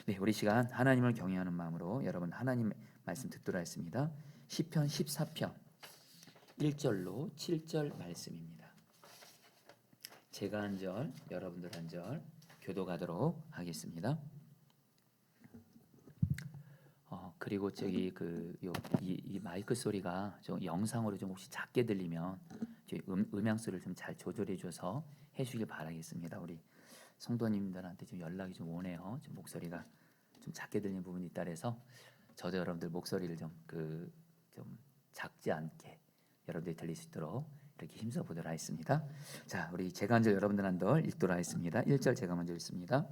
네, 우리 시간 하나님을 경외하는 마음으로 여러분 하나님 말씀 듣도록 하겠습니다. 시편 14편 1절로 7절 말씀입니다. 제가 한 절, 여러분들 한 절 교독하도록 하겠습니다. 그리고 저기 이 마이크 소리가 좀 영상으로 좀 혹시 작게 들리면 저희 음향 소리를 좀 잘 조절해 줘서 해주길 바라겠습니다. 우리 성도님들한테 좀 연락이 좀 오네요. 좀 목소리가 좀 작게 들리는 부분이 있다 그래서 저도 여러분들 목소리를 좀 작지 않게 여러분들이 들릴 수 있도록 이렇게 힘써 보도록 하겠습니다. 자, 우리 제가 한 절 여러분들 한 절 읽도록 하겠습니다. 1절 제가 먼저 읽습니다.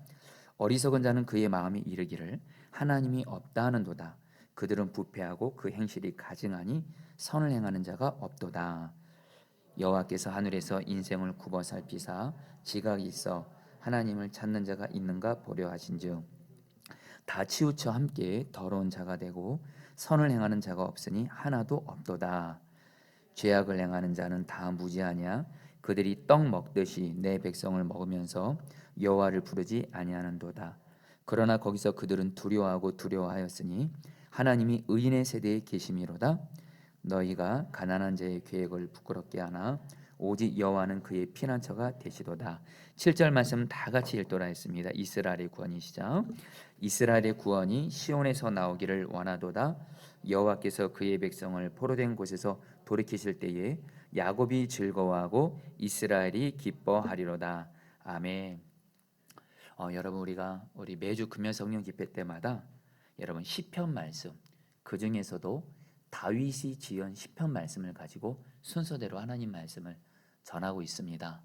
어리석은 자는 그의 마음이 이르기를 하나님이 없다 하는도다. 그들은 부패하고 그 행실이 가증하니 선을 행하는 자가 없도다. 여호와께서 하늘에서 인생을 굽어 살피사 지각이 있어 하나님을 찾는 자가 있는가 보려 하신즉 다 치우쳐 함께 더러운 자가 되고 선을 행하는 자가 없으니 하나도 없도다. 죄악을 행하는 자는 다 무지하냐? 그들이 떡 먹듯이 내 백성을 먹으면서 여호와를 부르지 아니하는도다. 그러나 거기서 그들은 두려워하고 두려워하였으니 하나님이 의인의 세대에 계심이로다. 너희가 가난한 자의 계획을 부끄럽게 하나 오직 여호와는 그의 피난처가 되시도다. 7절 말씀 다 같이 읽도록 하겠습니다. 이스라엘의 구원이 시작. 이스라엘의 구원이 시온에서 나오기를 원하도다. 여호와께서 그의 백성을 포로된 곳에서 돌이키실 때에 야곱이 즐거워하고 이스라엘이 기뻐하리로다. 아멘. 여러분 우리 매주 금요 성령 집회 때마다 여러분 시편 말씀 그 중에서도 다윗이 지은 시편 말씀을 가지고 순서대로 하나님 말씀을 전하고 있습니다.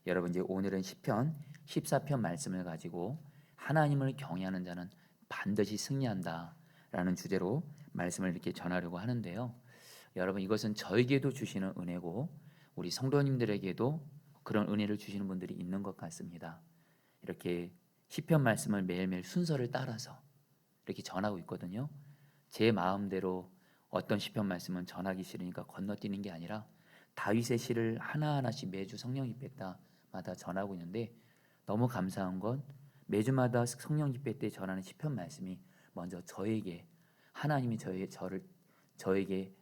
여러분 이제 오늘은 시편 14편 말씀을 가지고 하나님을 경외하는 자는 반드시 승리한다라는 주제로 말씀을 이렇게 전하려고 하는데요. 여러분 이것은 저에게도 주시는 은혜고 우리 성도님들에게도 그런 은혜를 주시는 분들이 있는 것 같습니다. 이렇게 시편 말씀을 매일매일 순서를 따라서 이렇게 전하고 있거든요. 제 마음대로 어떤 시편 말씀은 전하기 싫으니까 건너뛰는 게 아니라 다윗의 시를 하나하나씩 매주 성령 집회 때마다 전하고 있는데 너무 감사한 건 매주마다 성령 집회 때 전하는 시편 말씀이 먼저 저에게 하나님이 저에게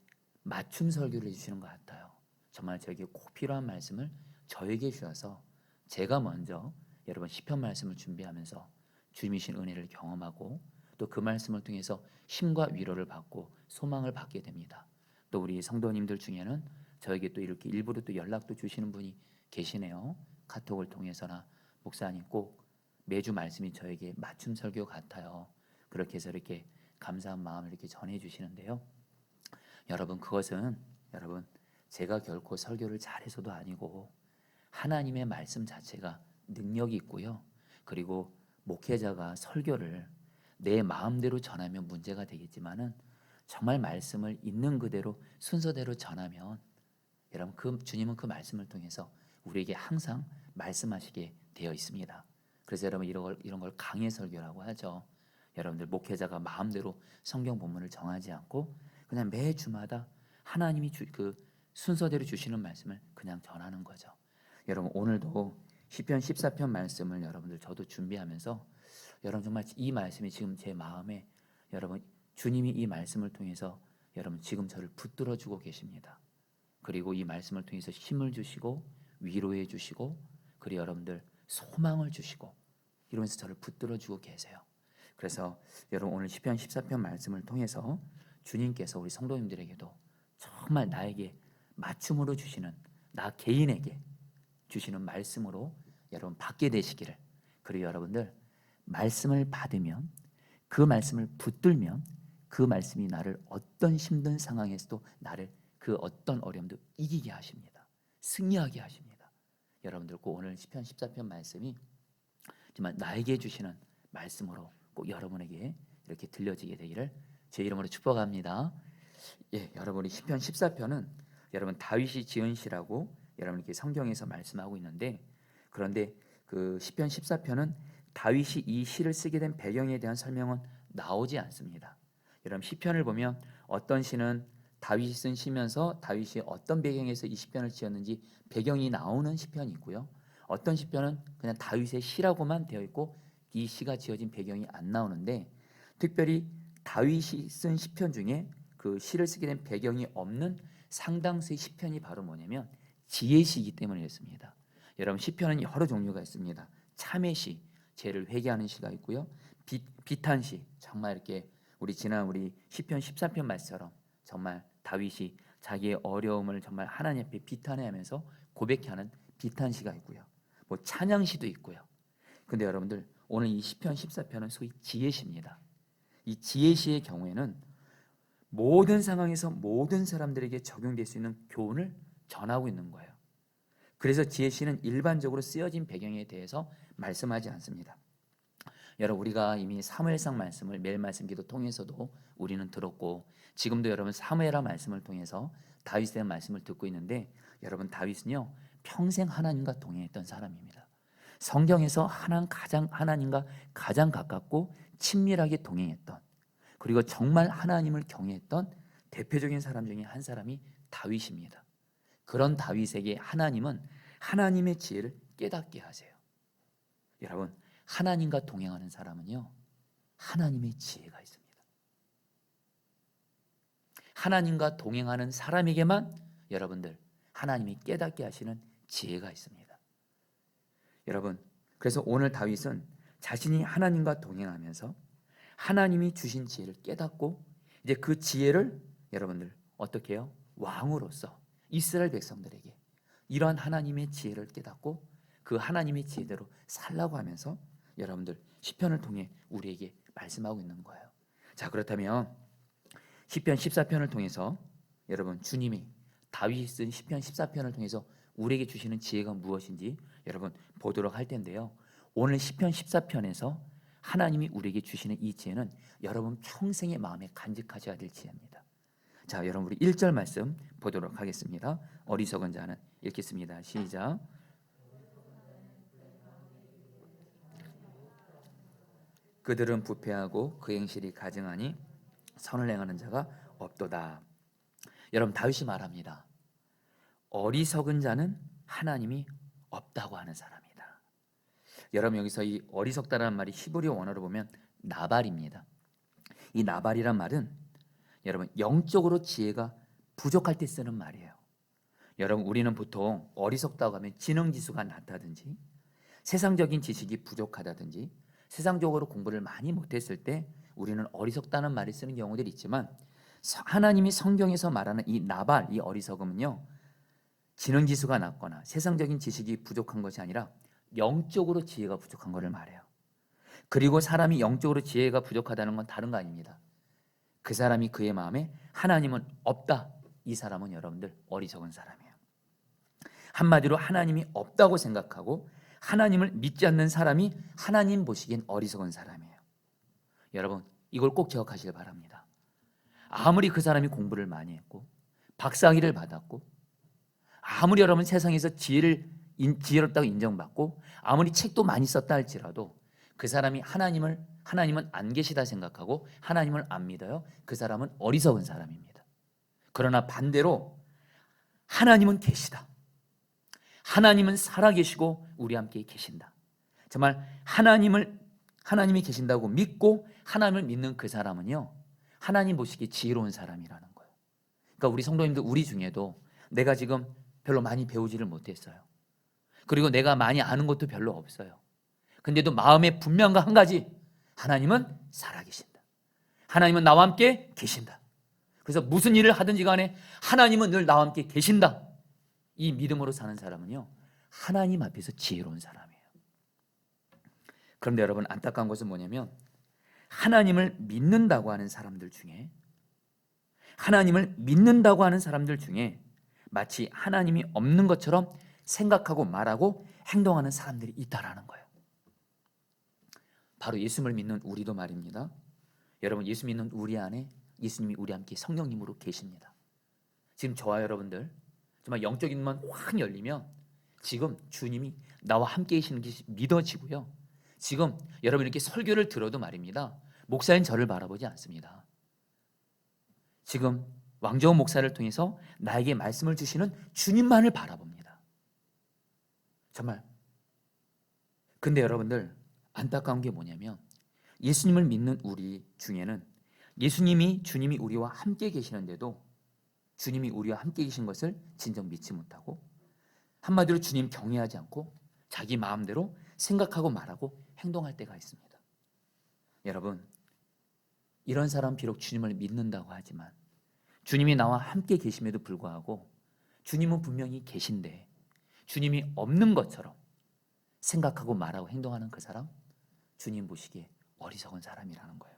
맞춤 설교를 해주시는 것 같아요. 정말 저에게 꼭 필요한 말씀을 저에게 주셔서 제가 먼저 여러분 시편 말씀을 준비하면서 주님이 주신 은혜를 경험하고 또 그 말씀을 통해서 힘과 위로를 받고 소망을 받게 됩니다. 또 우리 성도님들 중에는 저에게 또 이렇게 일부러 또 연락도 주시는 분이 계시네요. 카톡을 통해서나 목사님 꼭 매주 말씀이 저에게 맞춤 설교 같아요. 그렇게 해서 이렇게 감사한 마음을 이렇게 전해 주시는데요. 여러분 그것은 여러분 제가 결코 설교를 잘해서도 아니고 하나님의 말씀 자체가 능력이 있고요. 그리고 목회자가 설교를 내 마음대로 전하면 문제가 되겠지만은 정말 말씀을 있는 그대로 순서대로 전하면 여러분 그 주님은 그 말씀을 통해서 우리에게 항상 말씀하시게 되어 있습니다. 그래서 여러분 이런 걸 강해 설교라고 하죠. 여러분들 목회자가 마음대로 성경 본문을 정하지 않고 그냥 매 주마다 하나님이 그 순서대로 주시는 말씀을 그냥 전하는 거죠. 여러분 오늘도 시편 14편 말씀을 여러분들 저도 준비하면서 여러분 정말 이 말씀이 지금 제 마음에 여러분 주님이 이 말씀을 통해서 여러분 지금 저를 붙들어 주고 계십니다. 그리고 이 말씀을 통해서 힘을 주시고 위로해 주시고 그리고 여러분들 소망을 주시고 이러면서 저를 붙들어 주고 계세요. 그래서 여러분 오늘 시편 14편 말씀을 통해서 주님께서 우리 성도님들에게도 정말 나에게 맞춤으로 주시는 나 개인에게 주시는 말씀으로 여러분 받게 되시기를 그리고 여러분들 말씀을 받으면 그 말씀을 붙들면 그 말씀이 나를 어떤 힘든 상황에서도 나를 그 어떤 어려움도 이기게 하십니다. 승리하게 하십니다. 여러분들 꼭 오늘 시편 14편 말씀이 정말 나에게 주시는 말씀으로 꼭 여러분에게 이렇게 들려지게 되기를 제 이름으로 축복합니다. 예, 여러분이 시편 14편은 여러분 다윗이 지은 시라고 여러분 이렇게 성경에서 말씀하고 있는데 그런데 그 시편 14편은 다윗이 이 시를 쓰게 된 배경에 대한 설명은 나오지 않습니다. 여러분 시편을 보면 어떤 시는 다윗이 쓴 시면서 다윗이 어떤 배경에서 이 시편을 지었는지 배경이 나오는 시편이 있고요. 어떤 시편은 그냥 다윗의 시라고만 되어 있고 이 시가 지어진 배경이 안 나오는데 특별히 다윗이 쓴 시편 중에 그 시를 쓰게 된 배경이 없는 상당수의 시편이 바로 뭐냐면 지혜시이기 때문에 그렇습니다. 여러분 시편은 여러 종류가 있습니다. 참회시, 죄를 회개하는 시가 있고요. 비탄시, 정말 이렇게 우리 시편 14편 말처럼 정말 다윗이 자기의 어려움을 정말 하나님 앞에 비탄해하면서 고백하는 비탄시가 있고요. 뭐 찬양시도 있고요. 근데 여러분들 오늘 이 시편 14편은 소위 지혜시입니다. 이 지혜시의 경우에는 모든 상황에서 모든 사람들에게 적용될 수 있는 교훈을 전하고 있는 거예요. 그래서 지혜시는 일반적으로 쓰여진 배경에 대해서 말씀하지 않습니다. 여러분 우리가 이미 사무엘상 말씀을 매일 말씀 기도 통해서도 우리는 들었고 지금도 여러분 사무엘하 말씀을 통해서 다윗에 대한 말씀을 듣고 있는데 여러분 다윗은요 평생 하나님과 동행했던 사람입니다. 성경에서 하나님과 가장 가깝고 친밀하게 동행했던 그리고 정말 하나님을 경외했던 대표적인 사람 중에 한 사람이 다윗입니다. 그런 다윗에게 하나님은 하나님의 지혜를 깨닫게 하세요. 여러분 하나님과 동행하는 사람은요 하나님의 지혜가 있습니다. 하나님과 동행하는 사람에게만 여러분들 하나님이 깨닫게 하시는 지혜가 있습니다. 여러분 그래서 오늘 다윗은 자신이 하나님과 동행하면서 하나님이 주신 지혜를 깨닫고 이제 그 지혜를 여러분들 어떻게 해요? 왕으로서 이스라엘 백성들에게 이러한 하나님의 지혜를 깨닫고 그 하나님의 지혜대로 살라고 하면서 여러분들 시편을 통해 우리에게 말씀하고 있는 거예요. 자 그렇다면 시편 14편을 통해서 여러분 주님이 다윗이 쓴 시편 14편을 통해서 우리에게 주시는 지혜가 무엇인지 여러분 보도록 할 텐데요. 오늘 시편 14편에서 하나님이 우리에게 주시는 이 지혜는 여러분 평생의 마음에 간직하셔야 될 지혜입니다. 자 여러분 우리 1절 말씀 보도록 하겠습니다. 어리석은 자는 읽겠습니다. 시작. 그들은 부패하고 그 행실이 가증하니 선을 행하는 자가 없도다. 여러분 다윗이 말합니다. 어리석은 자는 하나님이 없다고 하는 사람이다. 여러분 여기서 이 어리석다라는 말이 히브리 원어로 보면 나발입니다. 이 나발이란 말은 여러분 영적으로 지혜가 부족할 때 쓰는 말이에요. 여러분 우리는 보통 어리석다고 하면 지능지수가 낮다든지 세상적인 지식이 부족하다든지 세상적으로 공부를 많이 못했을 때 우리는 어리석다는 말을 쓰는 경우들이 있지만 하나님이 성경에서 말하는 이 나발, 이 어리석음은요 지능지수가 낮거나 세상적인 지식이 부족한 것이 아니라 영적으로 지혜가 부족한 것을 말해요. 그리고 사람이 영적으로 지혜가 부족하다는 건 다른 거 아닙니다. 그 사람이 그의 마음에 하나님은 없다. 이 사람은 여러분들 어리석은 사람이에요. 한마디로 하나님이 없다고 생각하고 하나님을 믿지 않는 사람이 하나님 보시기엔 어리석은 사람이에요. 여러분 이걸 꼭 기억하시길 바랍니다. 아무리 그 사람이 공부를 많이 했고 박사학위를 받았고 아무리 여러분 세상에서 지혜롭다고 인정받고 아무리 책도 많이 썼다 할지라도 그 사람이 하나님은 안 계시다 생각하고 하나님을 안 믿어요. 그 사람은 어리석은 사람입니다. 그러나 반대로 하나님은 계시다. 하나님은 살아계시고 우리 함께 계신다. 정말 하나님이 계신다고 믿고 하나님을 믿는 그 사람은요 하나님 보시기에 지혜로운 사람이라는 거예요. 그러니까 우리 성도님들 우리 중에도 내가 지금 별로 많이 배우지를 못했어요. 그리고 내가 많이 아는 것도 별로 없어요. 근데도 마음에 분명한 거 한 가지, 하나님은 살아계신다. 하나님은 나와 함께 계신다. 그래서 무슨 일을 하든지 간에 하나님은 늘 나와 함께 계신다. 이 믿음으로 사는 사람은요 하나님 앞에서 지혜로운 사람이에요. 그런데 여러분 안타까운 것은 뭐냐면 하나님을 믿는다고 하는 사람들 중에 마치 하나님이 없는 것처럼 생각하고 말하고 행동하는 사람들이 있다라는 거예요. 바로 예수님을 믿는 우리도 말입니다. 여러분 예수 믿는 우리 안에 예수님이 우리 함께 성령님으로 계십니다. 지금 저와 여러분들 정말 영적인 눈만 확 열리면 지금 주님이 나와 함께 계시는 것이 믿어지고요. 지금 여러분 이렇게 설교를 들어도 말입니다. 목사인 저를 바라보지 않습니다. 지금 왕정원 목사를 통해서 나에게 말씀을 주시는 주님만을 바라봅니다. 정말. 근데 여러분들 안타까운 게 뭐냐면 예수님을 믿는 우리 중에는 주님이 우리와 함께 계시는데도 주님이 우리와 함께 계신 것을 진정 믿지 못하고, 한마디로 주님 경외하지 않고 자기 마음대로 생각하고 말하고 행동할 때가 있습니다. 여러분, 이런 사람 비록 주님을 믿는다고 하지만 주님이 나와 함께 계심에도 불구하고 주님은 분명히 계신데 주님이 없는 것처럼 생각하고 말하고 행동하는 그 사람, 주님 보시기에 어리석은 사람이라는 거예요.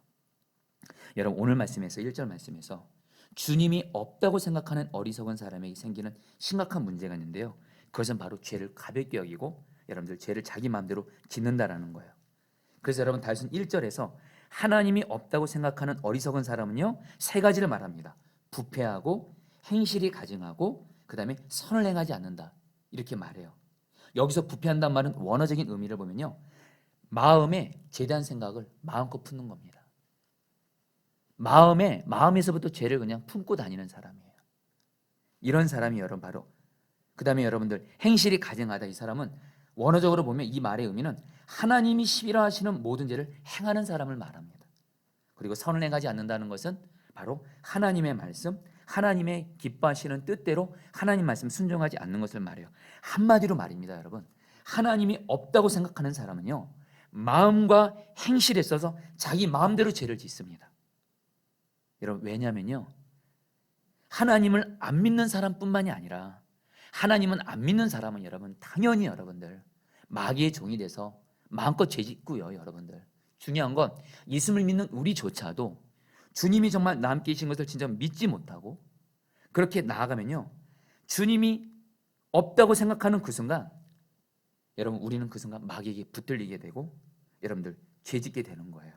여러분, 오늘 말씀에서 1절 말씀에서 주님이 없다고 생각하는 어리석은 사람에게 생기는 심각한 문제가 있는데요, 그것은 바로 죄를 가볍게 여기고 여러분들 죄를 자기 마음대로 짓는다라는 거예요. 그래서 여러분, 다윗은 1절에서 하나님이 없다고 생각하는 어리석은 사람은요, 세 가지를 말합니다. 부패하고 행실이 가증하고 그 다음에 선을 행하지 않는다, 이렇게 말해요. 여기서 부패한다는 말은 원어적인 의미를 보면요, 마음에 죄대한 생각을 마음껏 품는 겁니다. 마음에서부터 죄를 그냥 품고 다니는 사람이에요. 이런 사람이 여러분 바로, 그 다음에 여러분들 행실이 가증하다, 이 사람은 원어적으로 보면 이 말의 의미는 하나님이 싫어하시는 모든 죄를 행하는 사람을 말합니다. 그리고 선을 행하지 않는다는 것은 바로 하나님의 말씀, 하나님의 기뻐하시는 뜻대로 하나님 말씀 순종하지 않는 것을 말해요. 한마디로 말입니다, 여러분, 하나님이 없다고 생각하는 사람은요, 마음과 행실에 있어서 자기 마음대로 죄를 짓습니다. 여러분, 왜냐면요, 하나님을 안 믿는 사람뿐만이 아니라 하나님은 안 믿는 사람은 여러분 당연히 여러분들 마귀의 종이 돼서 마음껏 죄 짓고요. 여러분들, 중요한 건 예수를 믿는 우리조차도 주님이 정말 나 함께 계신 것을 진짜 믿지 못하고 그렇게 나아가면요, 주님이 없다고 생각하는 그 순간 여러분, 우리는 그 순간 마귀에게 붙들리게 되고 여러분들 죄 짓게 되는 거예요.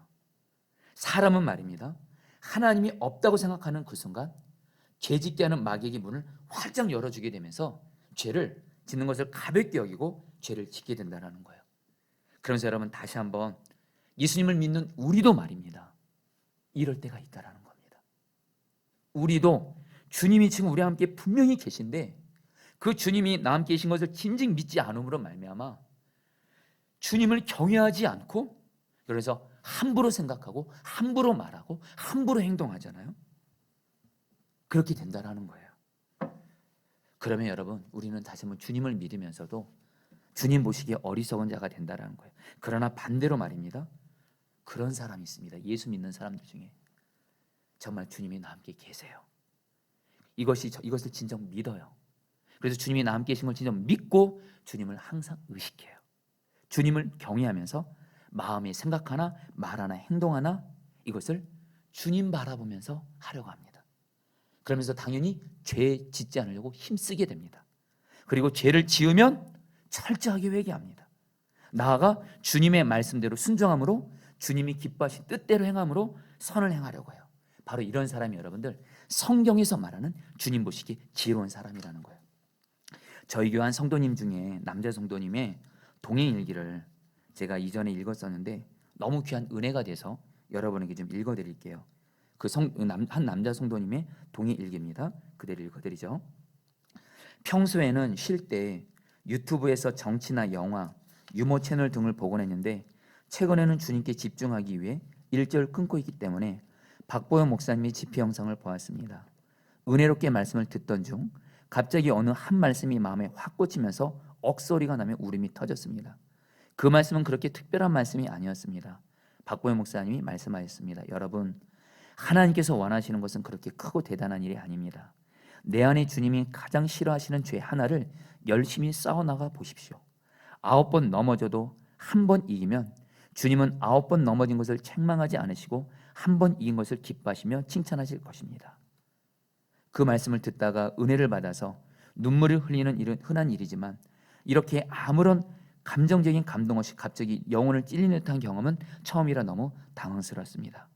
사람은 말입니다, 하나님이 없다고 생각하는 그 순간 죄 짓게 하는 마귀에게 문을 활짝 열어주게 되면서 죄를 짓는 것을 가볍게 여기고 죄를 짓게 된다는 거예요. 그러면서 여러분, 다시 한번 예수님을 믿는 우리도 말입니다, 이럴 때가 있다라는 겁니다. 우리도 주님이 지금 우리와 함께 분명히 계신데 그 주님이 나와 함께 계신 것을 진즉 믿지 않음으로 말미암아 주님을 경외하지 않고, 그래서 함부로 생각하고 함부로 말하고 함부로 행동하잖아요. 그렇게 된다라는 거예요. 그러면 여러분, 우리는 다시 한번 주님을 믿으면서도 주님 보시기에 어리석은 자가 된다라는 거예요. 그러나 반대로 말입니다, 그런 사람이 있습니다. 예수 믿는 사람들 중에 정말 주님이 나와 함께 계세요. 이것을 진정 믿어요. 그래서 주님이 나와 함께 계신 걸 진정 믿고 주님을 항상 의식해요. 주님을 경외하면서 마음에 생각 하나 말 하나 행동 하나 이것을 주님 바라보면서 하려고 합니다. 그러면서 당연히 죄 짓지 않으려고 힘쓰게 됩니다. 그리고 죄를 지으면 철저하게 회개합니다. 나아가 주님의 말씀대로 순종함으로 주님이 기뻐하신 뜻대로 행함으로 선을 행하려고 해요. 바로 이런 사람이 여러분들 성경에서 말하는 주님 보시기 지혜로운 사람이라는 거예요. 저희 교회 한 성도님 중에 남자 성도님의 동행일기를 제가 이전에 읽었었는데 너무 귀한 은혜가 돼서 여러분에게 좀 읽어드릴게요. 한 남자 성도님의 동행일기입니다. 그대로 읽어드리죠. 평소에는 쉴 때 유튜브에서 정치나 영화, 유머 채널 등을 보곤 했는데 최근에는 주님께 집중하기 위해 일절 끊고 있기 때문에 박보영 목사님의 집회 영상을 보았습니다. 은혜롭게 말씀을 듣던 중 갑자기 어느 한 말씀이 마음에 확 꽂히면서 억소리가 나며 울음이 터졌습니다. 그 말씀은 그렇게 특별한 말씀이 아니었습니다. 박보영 목사님이 말씀하셨습니다. 여러분, 하나님께서 원하시는 것은 그렇게 크고 대단한 일이 아닙니다. 내 안에 주님이 가장 싫어하시는 죄 하나를 열심히 싸워나가 보십시오. 9번 넘어져도 한 번 이기면 주님은 9번 넘어진 것을 책망하지 않으시고 한 번 이긴 것을 기뻐하시며 칭찬하실 것입니다. 그 말씀을 듣다가 은혜를 받아서 눈물을 흘리는 일은 흔한 일이지만 이렇게 아무런 감정적인 감동 없이 갑자기 영혼을 찔리는 듯한 경험은 처음이라 너무 당황스럽습니다.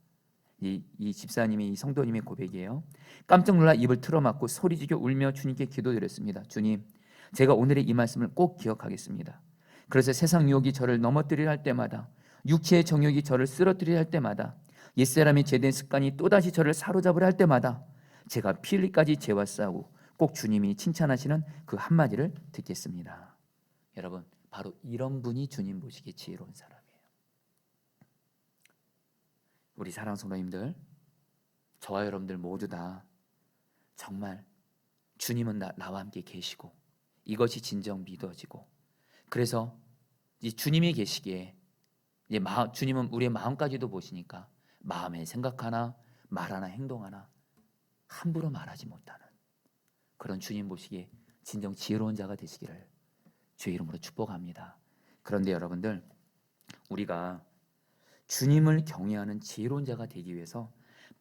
이 집사님이, 이 성도님의 고백이에요. 깜짝 놀라 입을 틀어막고 소리지겨 울며 주님께 기도드렸습니다. 주님, 제가 오늘의 이 말씀을 꼭 기억하겠습니다. 그래서 세상 유혹이 저를 넘어뜨리려 할 때마다, 육체의 정욕이 저를 쓰러뜨리려 할 때마다, 옛사람의 죄된 습관이 또다시 저를 사로잡으려 할 때마다 제가 피 흘리까지 죄와 싸우고 꼭 주님이 칭찬하시는 그 한마디를 듣겠습니다. 여러분, 바로 이런 분이 주님 보시기에 지혜로운 사람이에요. 우리 사랑 성도님들, 저와 여러분들 모두 다 정말 주님은 나와 함께 계시고 이것이 진정 믿어지고, 그래서 이 주님이 계시기에 이제 주님은 우리의 마음까지도 보시니까 마음에 생각하나 말하나 행동하나 함부로 말하지 못하는 그런 주님 보시기에 진정 지혜로운 자가 되시기를 주의 이름으로 축복합니다. 그런데 여러분들, 우리가 주님을 경외하는 지혜로운 자가 되기 위해서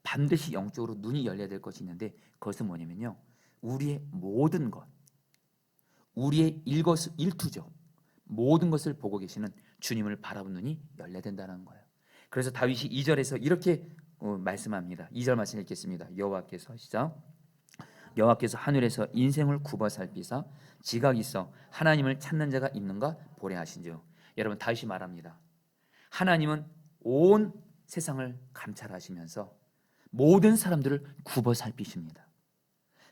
반드시 영적으로 눈이 열려야 될 것이 있는데, 그것은 뭐냐면요, 우리의 모든 것, 우리의 일거수일투족 모든 것을 보고 계시는 주님을 바라본 눈이 열려야 된다는 거예요. 그래서 다윗이 2절에서 이렇게 말씀합니다. 2절 말씀 읽겠습니다. 여호와께서 시작. 여호와께서 하늘에서 인생을 굽어 살피사 지각 있어 하나님을 찾는 자가 있는가 보려 하신지요. 여러분, 다윗이 말합니다. 하나님은 온 세상을 감찰하시면서 모든 사람들을 굽어 살피십니다.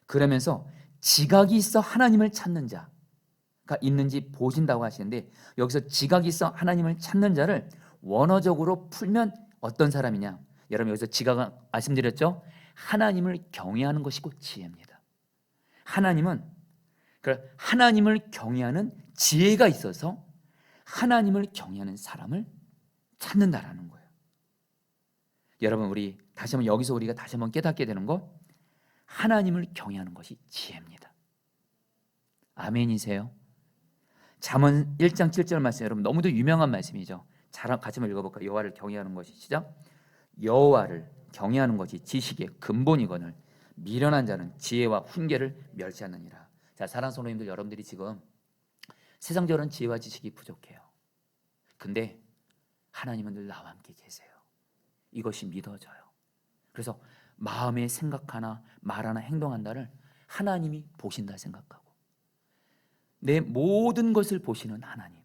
그러면서 지각이 있어 하나님을 찾는 자가 있는지 보신다고 하시는데, 여기서 지각이 있어 하나님을 찾는 자를 원어적으로 풀면 어떤 사람이냐? 여러분, 여기서 지각은 말씀드렸죠? 하나님을 경외하는 것이고 지혜입니다. 하나님을 경외하는 지혜가 있어서 하나님을 경외하는 사람을 찾는다라는 거예요. 여러분, 우리 다시 한번 여기서 우리가 다시 한번 깨닫게 되는 거, 하나님을 경외하는 것이 지혜입니다. 아멘이세요? 잠언 1장 7절 말씀, 여러분 너무도 유명한 말씀이죠. 같이 한번 읽어볼까요? 여호와를 경외하는 것이 시작. 여호와를 경외하는 것이 지식의 근본이거늘 미련한 자는 지혜와 훈계를 멸시하느니라. 자, 사랑하는 성도님들, 여러분들이 지금 세상적으로는 지혜와 지식이 부족해요. 근데 하나님은 늘 나와 함께 계세요. 이것이 믿어져요. 그래서 마음에 생각하나 말하나 행동한다를 하나님이 보신다 생각하고, 내 모든 것을 보시는 하나님.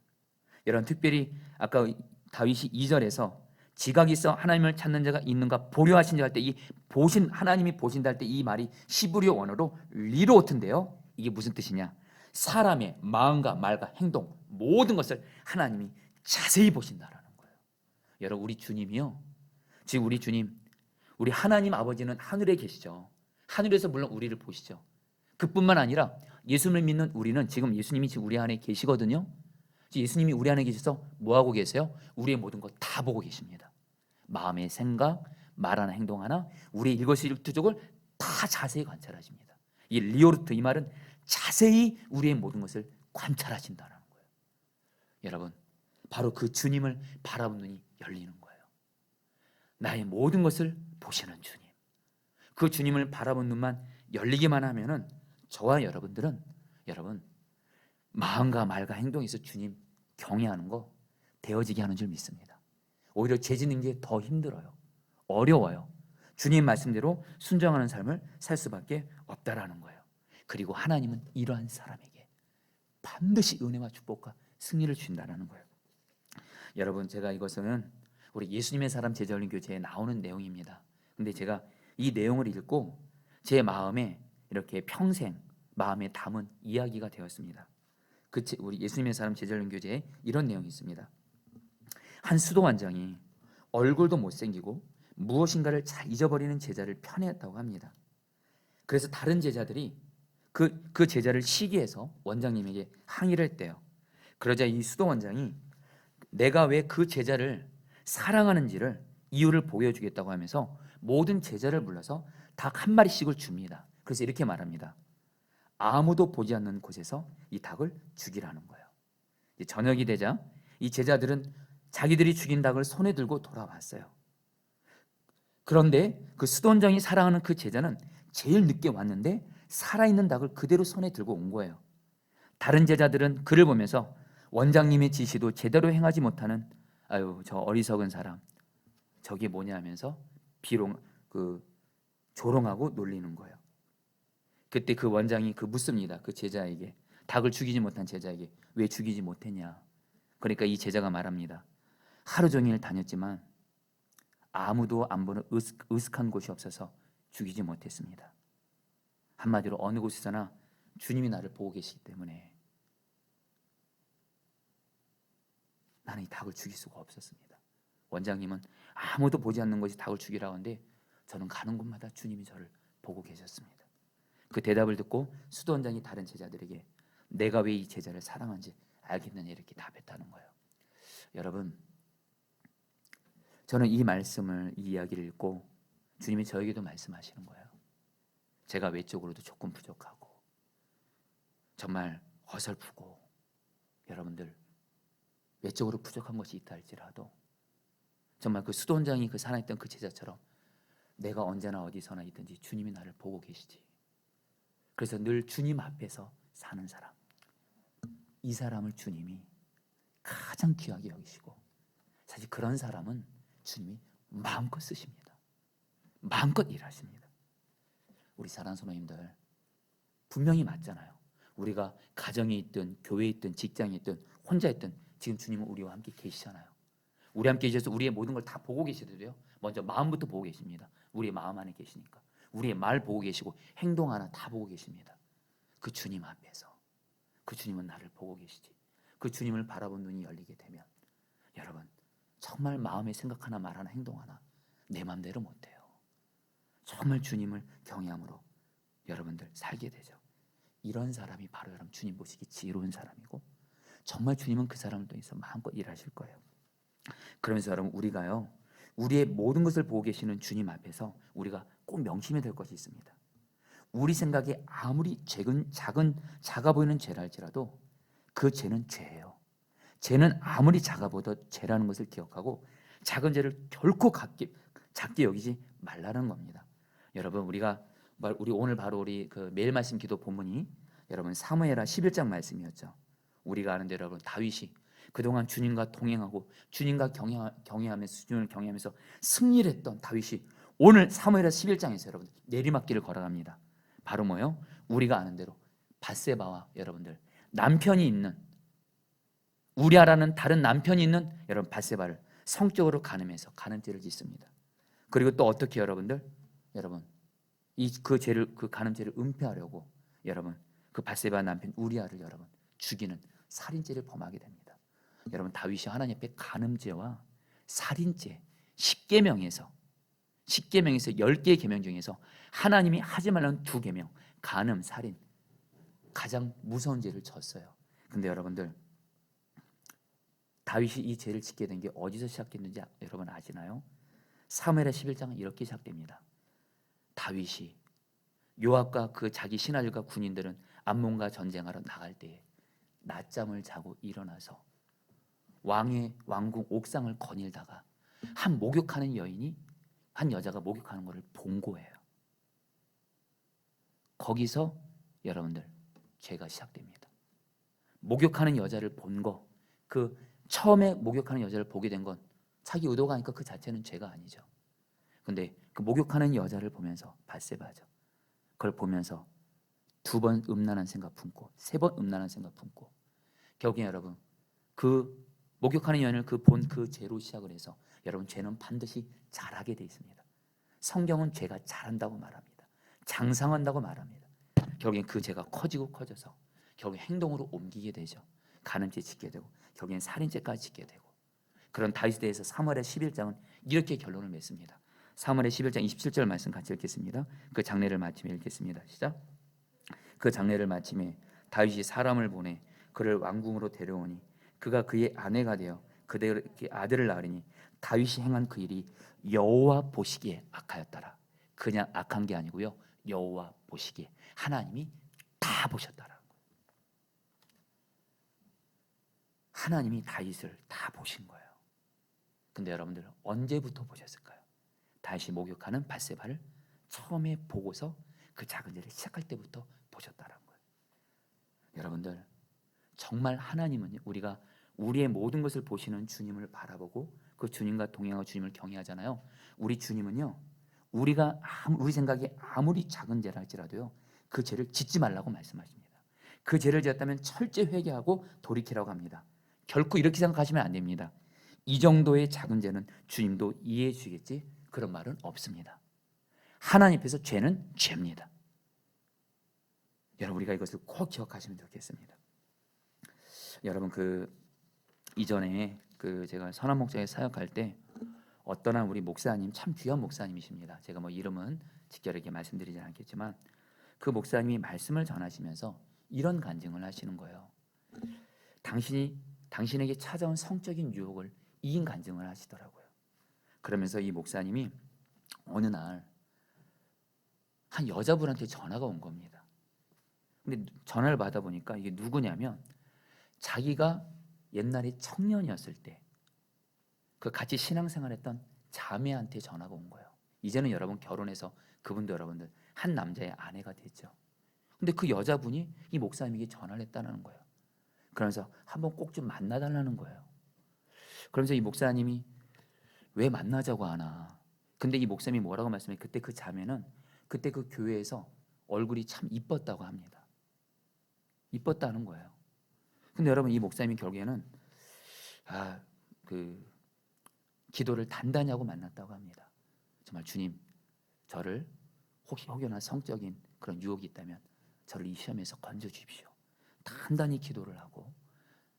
여러분, 특별히 아까 다윗이 2절에서 지각이 있어 하나님을 찾는 자가 있는가 보려 하신지 할 때, 이 보신, 하나님이 보신다 할 때 이 말이 시브리어 원어로 리로트인데요, 이게 무슨 뜻이냐? 사람의 마음과 말과 행동 모든 것을 하나님이 자세히 보신다라는 거예요. 여러분, 우리 주님이요, 지금 우리 주님, 우리 하나님 아버지는 하늘에 계시죠. 하늘에서 물론 우리를 보시죠. 그뿐만 아니라 예수님을 믿는 우리는 지금 예수님이 지금 우리 안에 계시거든요. 예수님이 우리 안에 계셔서 뭐 하고 계세요? 우리의 모든 것 다 보고 계십니다. 마음의 생각, 말하나 행동하나 우리의 일거수일투족을 다 자세히 관찰하십니다. 이 리오르트, 이 말은 자세히 우리의 모든 것을 관찰하신다는 거예요. 여러분, 바로 그 주님을 바라본 눈이 열리는 거예요. 나의 모든 것을 보시는 주님, 그 주님을 바라본 눈만 열리기만 하면은 저와 여러분들은, 여러분, 마음과 말과 행동에서 주님 경외하는 거 되어지게 하는 줄 믿습니다. 오히려 죄짓는 게 더 힘들어요. 어려워요. 주님 말씀대로 순종하는 삶을 살 수밖에 없다라는 거예요. 그리고 하나님은 이러한 사람에게 반드시 은혜와 축복과 승리를 주신다라는 거예요. 여러분, 제가 이것은 우리 예수님의 사람 제자훈련 교재에 나오는 내용입니다. 근데 제가 이 내용을 읽고 제 마음에 이렇게 평생 마음에 담은 이야기가 되었습니다. 우리 예수님의 사람 제자훈련 교재에 이런 내용이 있습니다. 한 수도원장이 얼굴도 못생기고 무엇인가를 잘 잊어버리는 제자를 편애했다고 합니다. 그래서 다른 제자들이 그 제자를 시기해서 원장님에게 항의를 했대요. 그러자 이 수도원장이 내가 왜 그 제자를 사랑하는지를 이유를 보여주겠다고 하면서 모든 제자를 불러서 닭 한 마리씩을 줍니다. 그래서 이렇게 말합니다. 아무도 보지 않는 곳에서 이 닭을 죽이라는 거예요. 저녁이 되자 이 제자들은 자기들이 죽인 닭을 손에 들고 돌아왔어요. 그런데 그 수도원장이 사랑하는 그 제자는 제일 늦게 왔는데 살아있는 닭을 그대로 손에 들고 온 거예요. 다른 제자들은 그를 보면서 원장님의 지시도 제대로 행하지 못하는 아유, 저 어리석은 사람, 저게 뭐냐 하면서 조롱하고 놀리는 거예요. 그때 그 원장이 묻습니다. 그 제자에게, 닭을 죽이지 못한 제자에게 왜 죽이지 못했냐. 그러니까 이 제자가 말합니다. 하루 종일 다녔지만 아무도 안 보는 으슥한 곳이 없어서 죽이지 못했습니다. 한마디로 어느 곳에서나 주님이 나를 보고 계시기 때문에 나는 이 닭을 죽일 수가 없었습니다. 원장님은 아무도 보지 않는 것이 닭을 죽이라고 하는데 저는 가는 곳마다 주님이 저를 보고 계셨습니다. 그 대답을 듣고 수도원장이 다른 제자들에게 내가 왜 이 제자를 사랑하는지 알겠느냐 이렇게 답했다는 거예요. 여러분, 저는 이 말씀을, 이 이야기를 읽고 주님이 저에게도 말씀하시는 거예요. 제가 외적으로도 조금 부족하고 정말 어설프고 여러분들 외적으로 부족한 것이 있다 할지라도 정말 그 수도원장이 그 사랑했던 그 제자처럼 내가 언제나 어디서나 있든지 주님이 나를 보고 계시지. 그래서 늘 주님 앞에서 사는 사람, 이 사람을 주님이 가장 귀하게 여기시고 사실 그런 사람은 주님이 마음껏 쓰십니다. 마음껏 일하십니다. 우리 사랑하는 성도님들, 분명히 맞잖아요. 우리가 가정에 있든 교회에 있든 직장에 있든 혼자 있든 지금 주님은 우리와 함께 계시잖아요. 우리 함께 계셔서 우리의 모든 걸 다 보고 계시더라도 먼저 마음부터 보고 계십니다. 우리의 마음 안에 계시니까 우리의 말 보고 계시고 행동 하나 다 보고 계십니다. 그 주님 앞에서 그 주님은 나를 보고 계시지. 그 주님을 바라본 눈이 열리게 되면 여러분 정말 마음의 생각 하나 말 하나 행동 하나 내 맘대로 못해요. 정말 주님을 경외함으로 여러분들 살게 되죠. 이런 사람이 바로 여러분 주님 보시기 지혜로운 사람이고 정말 주님은 그 사람을 통해서 마음껏 일하실 거예요. 그러면서 여러분 우리가요 우리의 모든 것을 보고 계시는 주님 앞에서 우리가 꼭 명심해야 될 것이 있습니다. 우리 생각에 아무리 작아 보이는 죄라 할지라도 그 죄는 죄예요. 죄는 아무리 작아 보여도 죄라는 것을 기억하고 작은 죄를 결코 작게 여기지 말라는 겁니다. 여러분 우리 오늘 바로 우리 그 매일 말씀 기도 본문이 여러분 사무엘하 11장 말씀이었죠. 우리가 아는 대로 여러분 다윗이 그동안 주님과 동행하고 주님과 경외하면서 주님을 경외하면서 승리를 했던 다윗이 오늘 사무엘하 11장에서 여러분 내리막길을 걸어갑니다. 바로 뭐요? 우리가 아는 대로 밧세바와 여러분들 남편이 있는 우리아라는 다른 남편이 있는 여러분 밧세바를 성적으로 간음해서 간음죄를 짓습니다. 그리고 또 어떻게 여러분 그 간음죄를 은폐하려고 여러분 그 밧세바 남편 우리아를 여러분 죽이는 살인죄를 범하게 됩니다. 여러분 다윗이 하나님 앞에 간음죄와 살인죄 10계명에서 10개의 계명 중에서 하나님이 하지 말라는 2계명 간음, 살인 가장 무서운 죄를 졌어요. 근데 여러분들 다윗이 이 죄를 짓게 된 게 어디서 시작했는지 여러분 아시나요? 사무엘하 11장은 이렇게 시작됩니다. 다윗이 요압과 그 자기 신하들과 군인들은 암몬과 전쟁하러 나갈 때에 낮잠을 자고 일어나서 왕궁 옥상을 거닐다가 한 여자가 목욕하는 것을 본 거예요. 거기서 여러분들 죄가 시작됩니다. 목욕하는 여자를 본 거, 그 처음에 목욕하는 여자를 보게 된 건 자기 의도가 아니까 그 자체는 죄가 아니죠. 근데 그 목욕하는 여자를 보면서 밧세바죠. 그걸 보면서 2번 음란한 생각 품고 3번 음란한 생각 품고 결국에 여러분 그 목욕하는 여인을 본 그 죄로 시작을 해서 여러분 죄는 반드시 잘하게 돼 있습니다. 성경은 죄가 잘한다고 말합니다. 장상한다고 말합니다. 결국엔 그 죄가 커지고 커져서 결국엔 행동으로 옮기게 되죠. 간음죄 짓게 되고 결국엔 살인죄까지 짓게 되고 그런 다윗에 대해서 사무엘하 11장은 이렇게 결론을 맺습니다. 사무엘하 11장 27절 말씀 같이 읽겠습니다. 그 장례를 마침에 읽겠습니다. 시작. 그 장례를 마침에 다윗이 사람을 보내 그를 왕궁으로 데려오니 그가 그의 아내가 되어 그들에게 아들을 낳으리니 다윗이 행한 그 일이 여호와 보시기에 악하였더라. 그냥 악한 게 아니고요. 여호와 보시기에 하나님이 다 보셨더라. 하나님이 다윗을 다 보신 거예요. 근데 여러분들 언제부터 보셨을까요? 다윗이 목욕하는 밧세바를 처음에 보고서 그 작은 죄를 시작할 때부터 보셨다는 거예요. 여러분들 정말 하나님은 우리가 우리의 모든 것을 보시는 주님을 바라보고 그 주님과 동행하고 주님을 경외하잖아요. 우리 주님은요 우리가 우리 생각에 아무리 작은 죄라 할지라도요 그 죄를 짓지 말라고 말씀하십니다. 그 죄를 지었다면 철저히 회개하고 돌이키라고 합니다. 결코 이렇게 생각하시면 안 됩니다. 이 정도의 작은 죄는 주님도 이해해 주겠지 그런 말은 없습니다. 하나님 앞에서 죄는 죄입니다. 여러분 우리가 이것을 꼭 기억하시면 좋겠습니다. 여러분 그 이전에 그 제가 선한 목장에 사역할 때 어떠한 우리 목사님, 참 귀한 목사님이십니다. 제가 뭐 이름은 직결하게 말씀드리지 않겠지만 그 목사님이 말씀을 전하시면서 이런 간증을 하시는 거예요. 당신에게 찾아온 성적인 유혹을 이긴 간증을 하시더라고요. 그러면서 이 목사님이 어느 날 한 여자분한테 전화가 온 겁니다. 근데 전화를 받아보니까 이게 누구냐면 자기가 옛날에 청년이었을 때 그 같이 신앙생활했던 자매한테 전화가 온 거예요. 이제는 여러분 결혼해서 그분도 여러분들 한 남자의 아내가 됐죠. 근데 그 여자분이 이 목사님에게 전화를 했다는 거예요. 그러면서 한번 꼭 좀 만나달라는 거예요. 그러면서 이 목사님이 왜 만나자고 하나. 근데 이 목사님이 뭐라고 말씀해? 그때 그 자매는 그때 그 교회에서 얼굴이 참 이뻤다고 합니다. 이뻤다는 거예요. 근데 여러분 이 목사님이 결국에는 그 기도를 단단히 하고 만났다고 합니다. 정말 주님, 저를 혹시 혹여나 성적인 그런 유혹이 있다면 저를 이 시험에서 건져 주십시오. 단단히 기도를 하고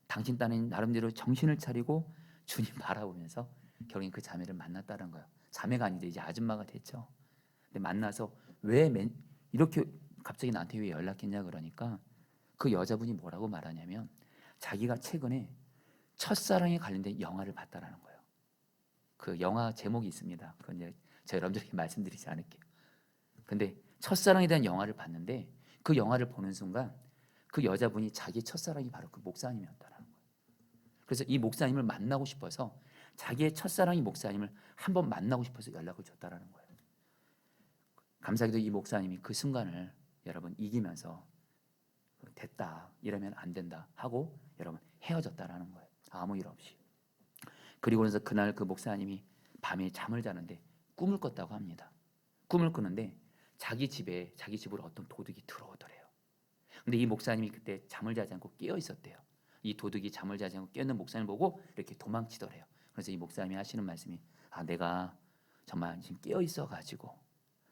당신 딴엔 나름대로 정신을 차리고 주님 바라보면서 결국엔 그 자매를 만났다는 거예요. 자매가 아니죠. 이제 아줌마가 됐죠. 근데 만나서 왜 이렇게 갑자기 나한테 왜 연락했냐 그러니까 그 여자분이 뭐라고 말하냐면 자기가 최근에 첫사랑에 관련된 영화를 봤다라는 거예요. 그 영화 제목이 있습니다. 그건 이제 제가 여러분들에게 말씀드리지 않을게요. 근데 첫사랑에 대한 영화를 봤는데 그 영화를 보는 순간 그 여자분이 자기 첫사랑이 바로 그 목사님이었다라는 거예요. 그래서 이 목사님을 만나고 싶어서 자기의 첫사랑이 목사님을 한번 만나고 싶어서 연락을 줬다라는 거예요. 감사하게도 이 목사님이 그 순간을 여러분 이기면서 됐다, 이러면 안 된다 하고 여러분 헤어졌다라는 거예요. 아무 일 없이. 그리고 나서 그날 그 목사님이 밤에 잠을 자는데 꿈을 꿨다고 합니다. 꿈을 꾸는데 자기 집으로 어떤 도둑이 들어오더래요. 근데 이 목사님이 그때 잠을 자지 않고 깨어 있었대요. 이 도둑이 잠을 자지 않고 깨어 있는 목사님을 보고 이렇게 도망치더래요. 그래서 이 목사님이 하시는 말씀이 내가 정말 지금 깨어 있어 가지고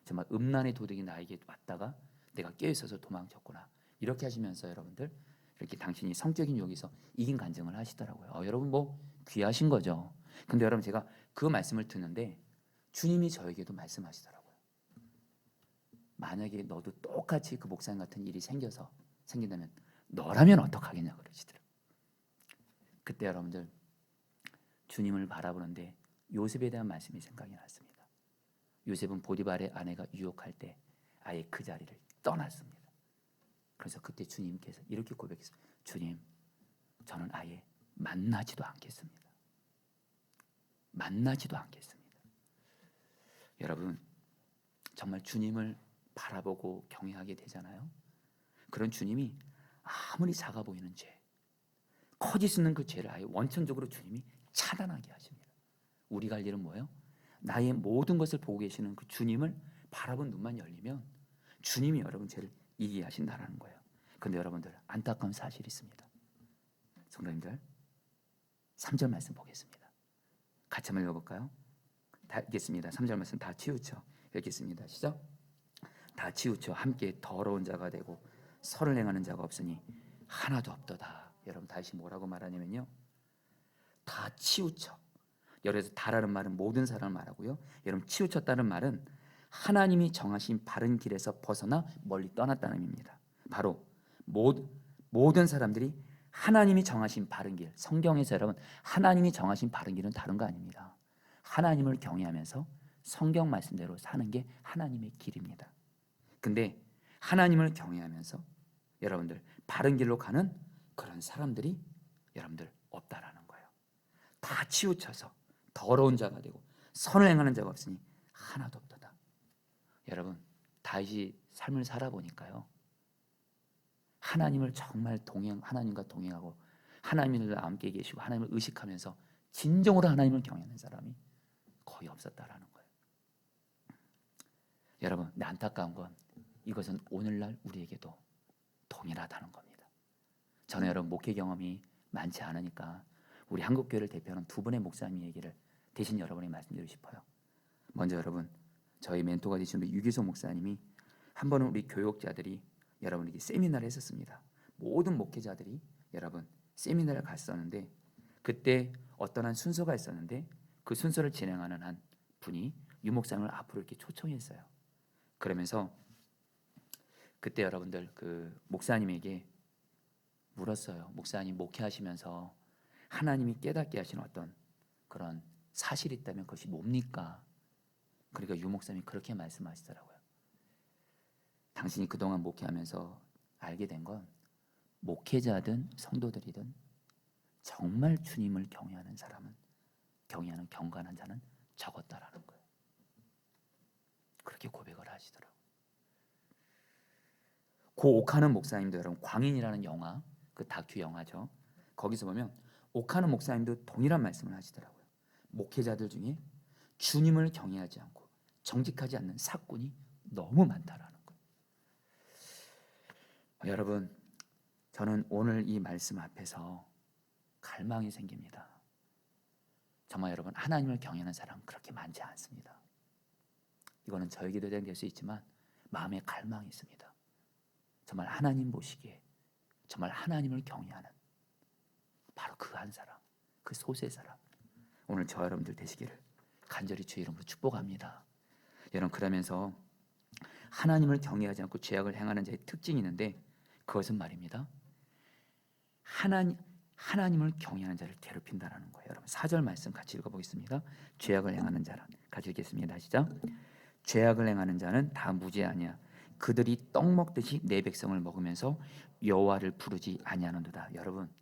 정말 음란의 도둑이 나에게 왔다가 내가 깨어 있어서 도망쳤구나. 이렇게 하시면서 여러분들 이렇게 당신이 성적인 유혹에서 이긴 간증을 하시더라고요. 여러분 뭐 귀하신 거죠. 근데 여러분 제가 그 말씀을 듣는데 주님이 저에게도 말씀하시더라고요. 만약에 너도 똑같이 그 목사님 같은 일이 생긴다면 너라면 어떡하겠냐 그러시더라고요. 그때 여러분들 주님을 바라보는데 요셉에 대한 말씀이 생각이 났습니다. 요셉은 보디발의 아내가 유혹할 때 아예 그 자리를 떠났습니다. 그래서 그때 주님께서 이렇게 고백했어요. 주님, 저는 아예 만나지도 않겠습니다. 만나지도 않겠습니다. 여러분 정말 주님을 바라보고 경외하게 되잖아요. 그런 주님이 아무리 작아 보이는 죄, 커질 수 있는 그 죄를 아예 원천적으로 주님이 차단하게 하십니다. 우리가 할 일은 뭐예요? 나의 모든 것을 보고 계시는 그 주님을 바라본 눈만 열리면 주님이 여러분 죄를 이기게 하신다는 거예요. 그런데 여러분들 안타까운 사실이 있습니다. 성도님들 3절 말씀 보겠습니다. 같이 한번 읽어볼까요? 다 읽겠습니다. 3절 말씀 다 치우쳐 읽겠습니다. 시작. 다 치우쳐 함께 더러운 자가 되고 선을 행하는 자가 없으니 하나도 없도다. 여러분 다시 뭐라고 말하냐면요, 다 치우쳐. 여기서 다라는 말은 모든 사람을 말하고요, 여러분 치우쳤다는 말은 하나님이 정하신 바른 길에서 벗어나 멀리 떠났다는 의미입니다. 바로 모든 사람들이 하나님이 정하신 바른 길, 성경에서 여러분 하나님이 정하신 바른 길은 다른 거 아닙니다. 하나님을 경외하면서 성경 말씀대로 사는 게 하나님의 길입니다. 근데 하나님을 경외하면서 여러분들 바른 길로 가는 그런 사람들이 여러분들 없다라는 거예요. 다 치우쳐서 더러운 자가 되고 선을 행하는 자가 없으니 하나도 없도다. 여러분 다윗이 삶을 살아보니까요, 하나님을 정말 하나님과 동행하고 하나님을 함께 계시고 하나님을 의식하면서 진정으로 하나님을 경외하는 사람이 거의 없었다라는 거예요. 여러분 안타까운 건 이것은 오늘날 우리에게도 동일하다는 겁니다. 저는 여러분 목회 경험이 많지 않으니까 우리 한국교회를 대표하는 두 분의 목사님 얘기를 대신 여러분에게 말씀드리고 싶어요. 먼저 여러분 저희 멘토가 되신 우리 유기성 목사님이 한 번은 우리 교육자들이 여러분에게 세미나를 했었습니다. 모든 목회자들이 여러분 세미나를 갔었는데 그때 어떤 한 순서가 있었는데 그 순서를 진행하는 한 분이 유 목사님을 앞으로 이렇게 초청했어요. 그러면서 그때 여러분들 그 목사님에게 물었어요. 목사님 목회하시면서 하나님이 깨닫게 하신 어떤 그런 사실이 있다면 그것이 뭡니까? 그러니까 유 목사님이 그렇게 말씀하시더라고요. 당신이 그동안 목회하면서 알게 된 건 목회자든 성도들이든 정말 주님을 경외하는 사람은 경외하는 경건한 자는 적었다라는 거예요. 그렇게 고백을 하시더라고요. 고 오카는 목사님도 여러분 광인이라는 영화, 그 다큐 영화죠. 거기서 보면 오카는 목사님도 동일한 말씀을 하시더라고요. 목회자들 중에 주님을 경외하지 않고 정직하지 않는 사꾼이 너무 많다라는 거예요. 여러분, 저는 오늘 이 말씀 앞에서 갈망이 생깁니다. 정말 여러분, 하나님을 경외하는 사람은 그렇게 많지 않습니다. 이거는 저에게도 될 수 있지만 마음에 갈망이 있습니다. 정말 하나님 보시기에 정말 하나님을 경외하는 바로 그 한 사람, 그 소수의 사람, 오늘 저 여러분들 되시기를 간절히 주의 이름으로 축복합니다. 여러분, 그러면서 하나님을 경외하지 않고 죄악을 행하는 자의 특징이 있는데 그것은 말입니다, 하나님을 경외하는 자를 괴롭힌다라는 거예요. 여러분 4절 말씀 같이 읽어보겠습니다. 죄악을 행하는 자라, 같이 읽겠습니다. 시작. 죄악을 행하는 자는 다 무죄하냐? 그들이 떡 먹듯이 내 백성을 먹으면서 여호와를 부르지 아니하는도다. 여러분,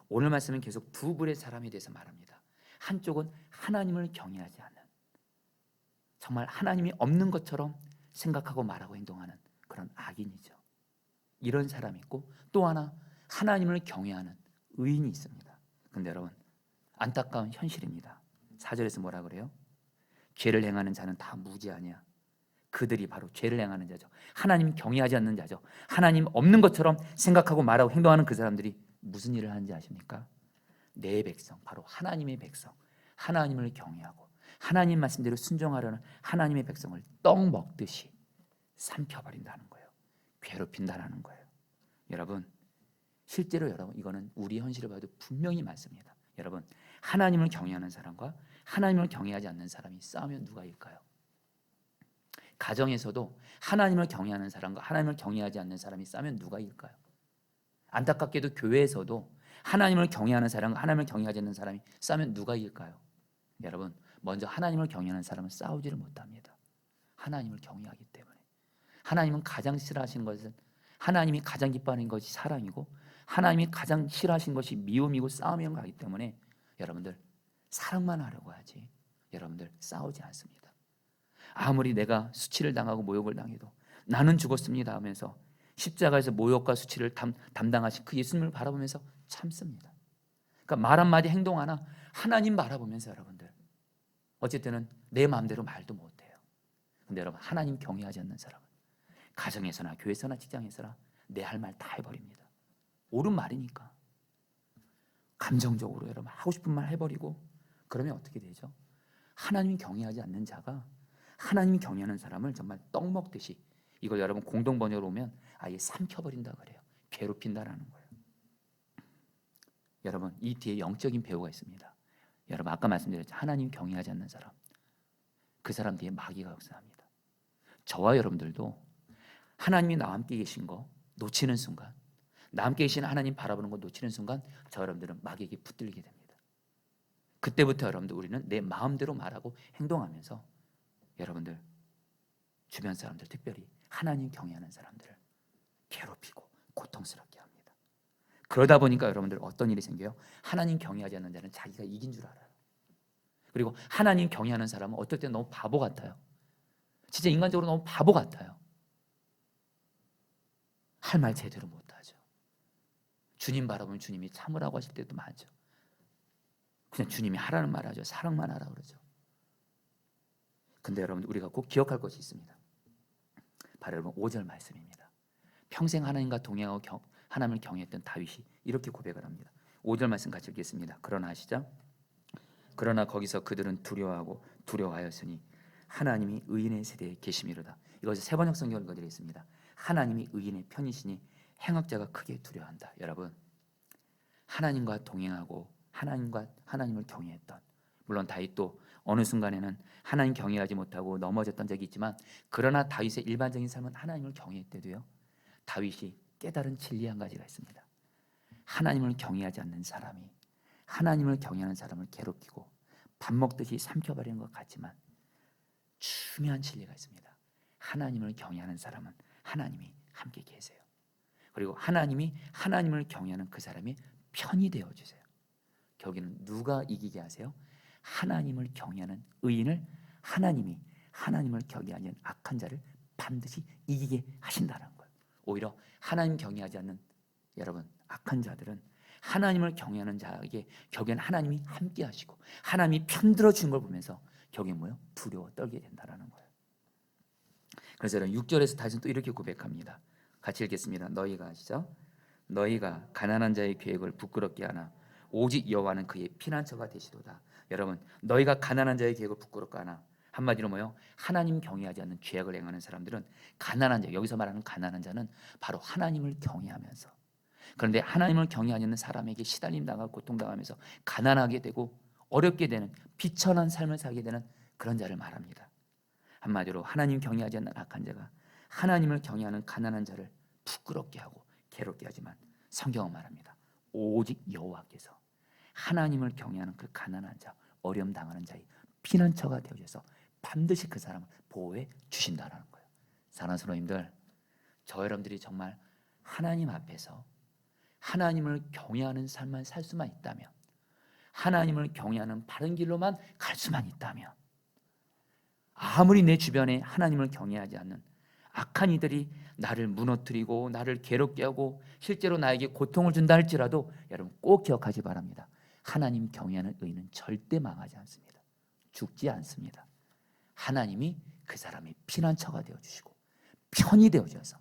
오늘 말씀은 계속 두 부류의 사람에 대해서 말합니다. 한쪽은 하나님을 경외하지 않는, 정말 하나님이 없는 것처럼 생각하고 말하고 행동하는 그런 악인이죠. 이런 사람이 있고, 또 하나 하나님을 경외하는 의인이 있습니다. 근데 여러분, 안타까운 현실입니다. 4절에서 뭐라 그래요? 죄를 행하는 자는 다 무죄하냐? 그들이 바로 죄를 행하는 자죠. 하나님 경외하지 않는 자죠. 하나님 없는 것처럼 생각하고 말하고 행동하는 그 사람들이 무슨 일을 하는지 아십니까? 내 백성, 바로 하나님의 백성, 하나님을 경외하고 하나님 말씀대로 순종하려는 하나님의 백성을 떡 먹듯이 삼켜버린다는 거예요. 괴롭힌다는 거예요. 여러분, 실제로 여러분, 이거는 우리 현실을 봐도 분명히 맞습니다. 여러분, 하나님을 경외하는 사람과 하나님을 경외하지 않는 사람이 싸우면 누가 이길까요? 가정에서도 하나님을 경외하는 사람과 하나님을 경외하지 않는 사람이 싸우면 누가 이길까요? 안타깝게도 교회에서도 하나님을 경외하는 사람과 하나님을 경외하지 않는 사람이 싸우면 누가 이길까요? 여러분, 먼저 하나님을 경외하는 사람은 싸우지를 못합니다. 하나님을 경외하기 때문에. 하나님은 가장 싫어하시는 것은, 하나님이 가장 기뻐하는 것이 사랑이고 하나님이 가장 싫어하시는 것이 미움이고 싸움인 거기 때문에 여러분들 사랑만 하려고 하지 여러분들 싸우지 않습니다. 아무리 내가 수치를 당하고 모욕을 당해도 나는 죽었습니다 하면서 십자가에서 모욕과 수치를 담당하신 그 예수님을 바라보면서 참습니다. 그러니까 말 한마디 행동 하나 하나님 바라보면서 여러분들 어쨌든 내 마음대로 말도 못해요. 근데 여러분, 하나님 경외하지 않는 사람은 가정에서나 교회에서나 직장에서나 내 할 말 다 해버립니다. 옳은 말이니까 감정적으로 여러분 하고 싶은 말 해버리고, 그러면 어떻게 되죠? 하나님 경외하지 않는 자가 하나님 경외하는 사람을 정말 떡 먹듯이, 이걸 여러분 공동 번역으로 오면 아예 삼켜버린다 그래요. 괴롭힌다라는 거예요. 여러분, 이 뒤에 영적인 배후가 있습니다. 여러분, 아까 말씀드렸죠. 하나님 경외하지 않는 사람, 그 사람 뒤에 마귀가 역사합니다. 저와 여러분들도 하나님이 나와 함께 계신 거 놓치는 순간, 나와 함께 계신 하나님 바라보는 거 놓치는 순간 저 여러분들은 마귀에게 붙들리게 됩니다. 그때부터 여러분들 우리는 내 마음대로 말하고 행동하면서 여러분들 주변 사람들, 특별히 하나님 경외하는 사람들을 괴롭히고 고통스럽게 합니다. 그러다 보니까 여러분들 어떤 일이 생겨요? 하나님 경외하지 않는 자는 자기가 이긴 줄 알아요. 그리고 하나님 경외하는 사람은 어떨 때 너무 바보 같아요. 진짜 인간적으로 너무 바보 같아요. 할 말 제대로 못하죠. 주님 바라보면 주님이 참으라고 하실 때도 많죠. 그냥 주님이 하라는 말 하죠. 사랑만 하라 그러죠. 근데 여러분, 우리가 꼭 기억할 것이 있습니다. 바로 여러분 5절 말씀입니다. 평생 하나님과 동행하고 하나님을 경외했던 다윗이 이렇게 고백을 합니다. 5절 말씀 같이 읽겠습니다. 그러나 시작. 그러나 거기서 그들은 두려워하였으니 하나님이 의인의 세대에 계심이로다. 이것을 세 번역 성경을 읽어드리겠습니다. 하나님이 의인의 편이시니 행악자가 크게 두려워한다. 여러분, 하나님과 동행하고 하나님을 경외했던, 물론 다윗도 어느 순간에는 하나님 경외하지 못하고 넘어졌던 적이 있지만, 그러나 다윗의 일반적인 삶은 하나님을 경외했대도요, 다윗이 깨달은 진리 한 가지가 있습니다. 하나님을 경외하지 않는 사람이 하나님을 경외하는 사람을 괴롭히고 밥 먹듯이 삼켜버리는 것 같지만 중요한 진리가 있습니다. 하나님을 경외하는 사람은 하나님이 함께 계세요. 그리고 하나님이 하나님을 경외하는 그 사람이 편이 되어주세요. 결국에는 누가 이기게 하세요? 하나님을 경외하는 의인을 하나님이 하나님을 경외하지 않는 악한 자를 반드시 이기게 하신다는 거예요. 오히려 하나님 경외하지 않는 여러분 악한 자들은 하나님을 경외하는 자에게 결국에는 하나님이 함께 하시고 하나님이 편들어 주는 걸 보면서 결국엔 뭐예요? 두려워 떨게 된다는 거예요. 그래서 여러분 6절에서 다시 또 이렇게 고백합니다. 같이 읽겠습니다. 너희가 아시죠? 너희가 가난한 자의 계획을 부끄럽게 하나 오직 여호와는 그의 피난처가 되시도다. 여러분 너희가 가난한 자의 계획을 부끄럽게 하나, 한마디로 뭐요? 하나님 경외하지 않는 죄악을 행하는 사람들은 가난한 자, 여기서 말하는 가난한 자는 바로 하나님을 경외하면서, 그런데 하나님을 경외하지 않는 사람에게 시달림 당하고 고통당하면서 가난하게 되고 어렵게 되는 비천한 삶을 살게 되는 그런 자를 말합니다. 한마디로 하나님 경외하지 않는 악한 자가 하나님을 경외하는 가난한 자를 부끄럽게 하고 괴롭게 하지만, 성경은 말합니다. 오직 여호와께서 하나님을 경외하는 그 가난한 자, 어려움 당하는 자의 피난처가 되어져서 반드시 그 사람을 보호해 주신다는 거예요. 사랑하는 성도님들, 저 여러분들이 정말 하나님 앞에서 하나님을 경외하는 삶만 살 수만 있다면, 하나님을 경외하는 바른 길로만 갈 수만 있다면, 아무리 내 주변에 하나님을 경외하지 않는 악한 이들이 나를 무너뜨리고 나를 괴롭게 하고 실제로 나에게 고통을 준다 할지라도 여러분 꼭 기억하기 바랍니다. 하나님 경외하는 의인은 절대 망하지 않습니다. 죽지 않습니다. 하나님이 그 사람의 피난처가 되어주시고 편이 되어줘서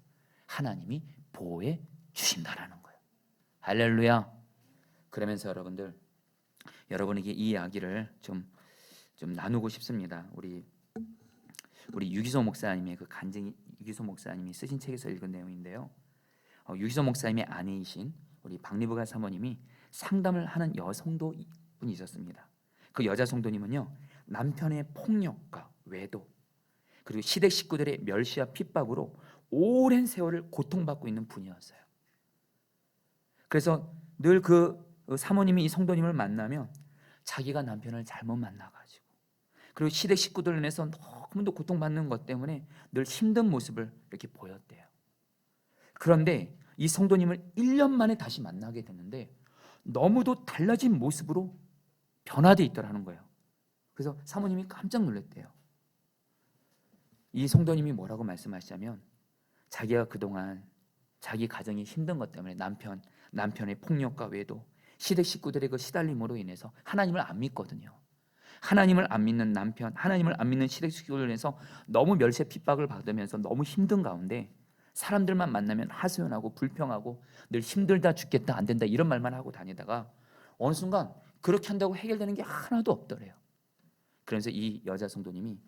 하나님이 보호해 주신다라는 거예요. 할렐루야. 그러면서 여러분에게 이 이야기를 좀 나누고 싶습니다. 우리 유기소 목사님의 그 간증이, 유기소 목사님이 쓰신 책에서 읽은 내용인데요. 유기소 목사님의 아내이신 우리 박리부가 사모님이 상담을 하는 여성도 분이 있었습니다. 그 여자 성도님은요, 남편의 폭력과 외도 그리고 시댁 식구들의 멸시와 핍박으로 오랜 세월을 고통받고 있는 분이었어요. 그래서 늘 그 사모님이 이 성도님을 만나면 자기가 남편을 잘못 만나가지고 그리고 시댁 식구들을 인해서 너무도 고통받는 것 때문에 늘 힘든 모습을 이렇게 보였대요. 그런데 이 성도님을 1년 만에 다시 만나게 됐는데 너무도 달라진 모습으로 변화되어 있더라는 거예요. 그래서 사모님이 깜짝 놀랐대요. 이 성도님이 뭐라고 말씀하시냐면, 자기가 그동안 자기 가정이 힘든 것 때문에 남편의 폭력과 외도, 시댁 식구들의 그 시달림으로 인해서 하나님을 안 믿거든요. 하나님을 안 믿는 남편, 하나님을 안 믿는 시댁 식구들로 인해서 너무 멸시 핍박을 받으면서 너무 힘든 가운데 사람들만 만나면 하소연하고 불평하고 늘 힘들다 죽겠다 안 된다 이런 말만 하고 다니다가 어느 순간 그렇게 한다고 해결되는 게 하나도 없더래요. 그래서 이 여자 성도님이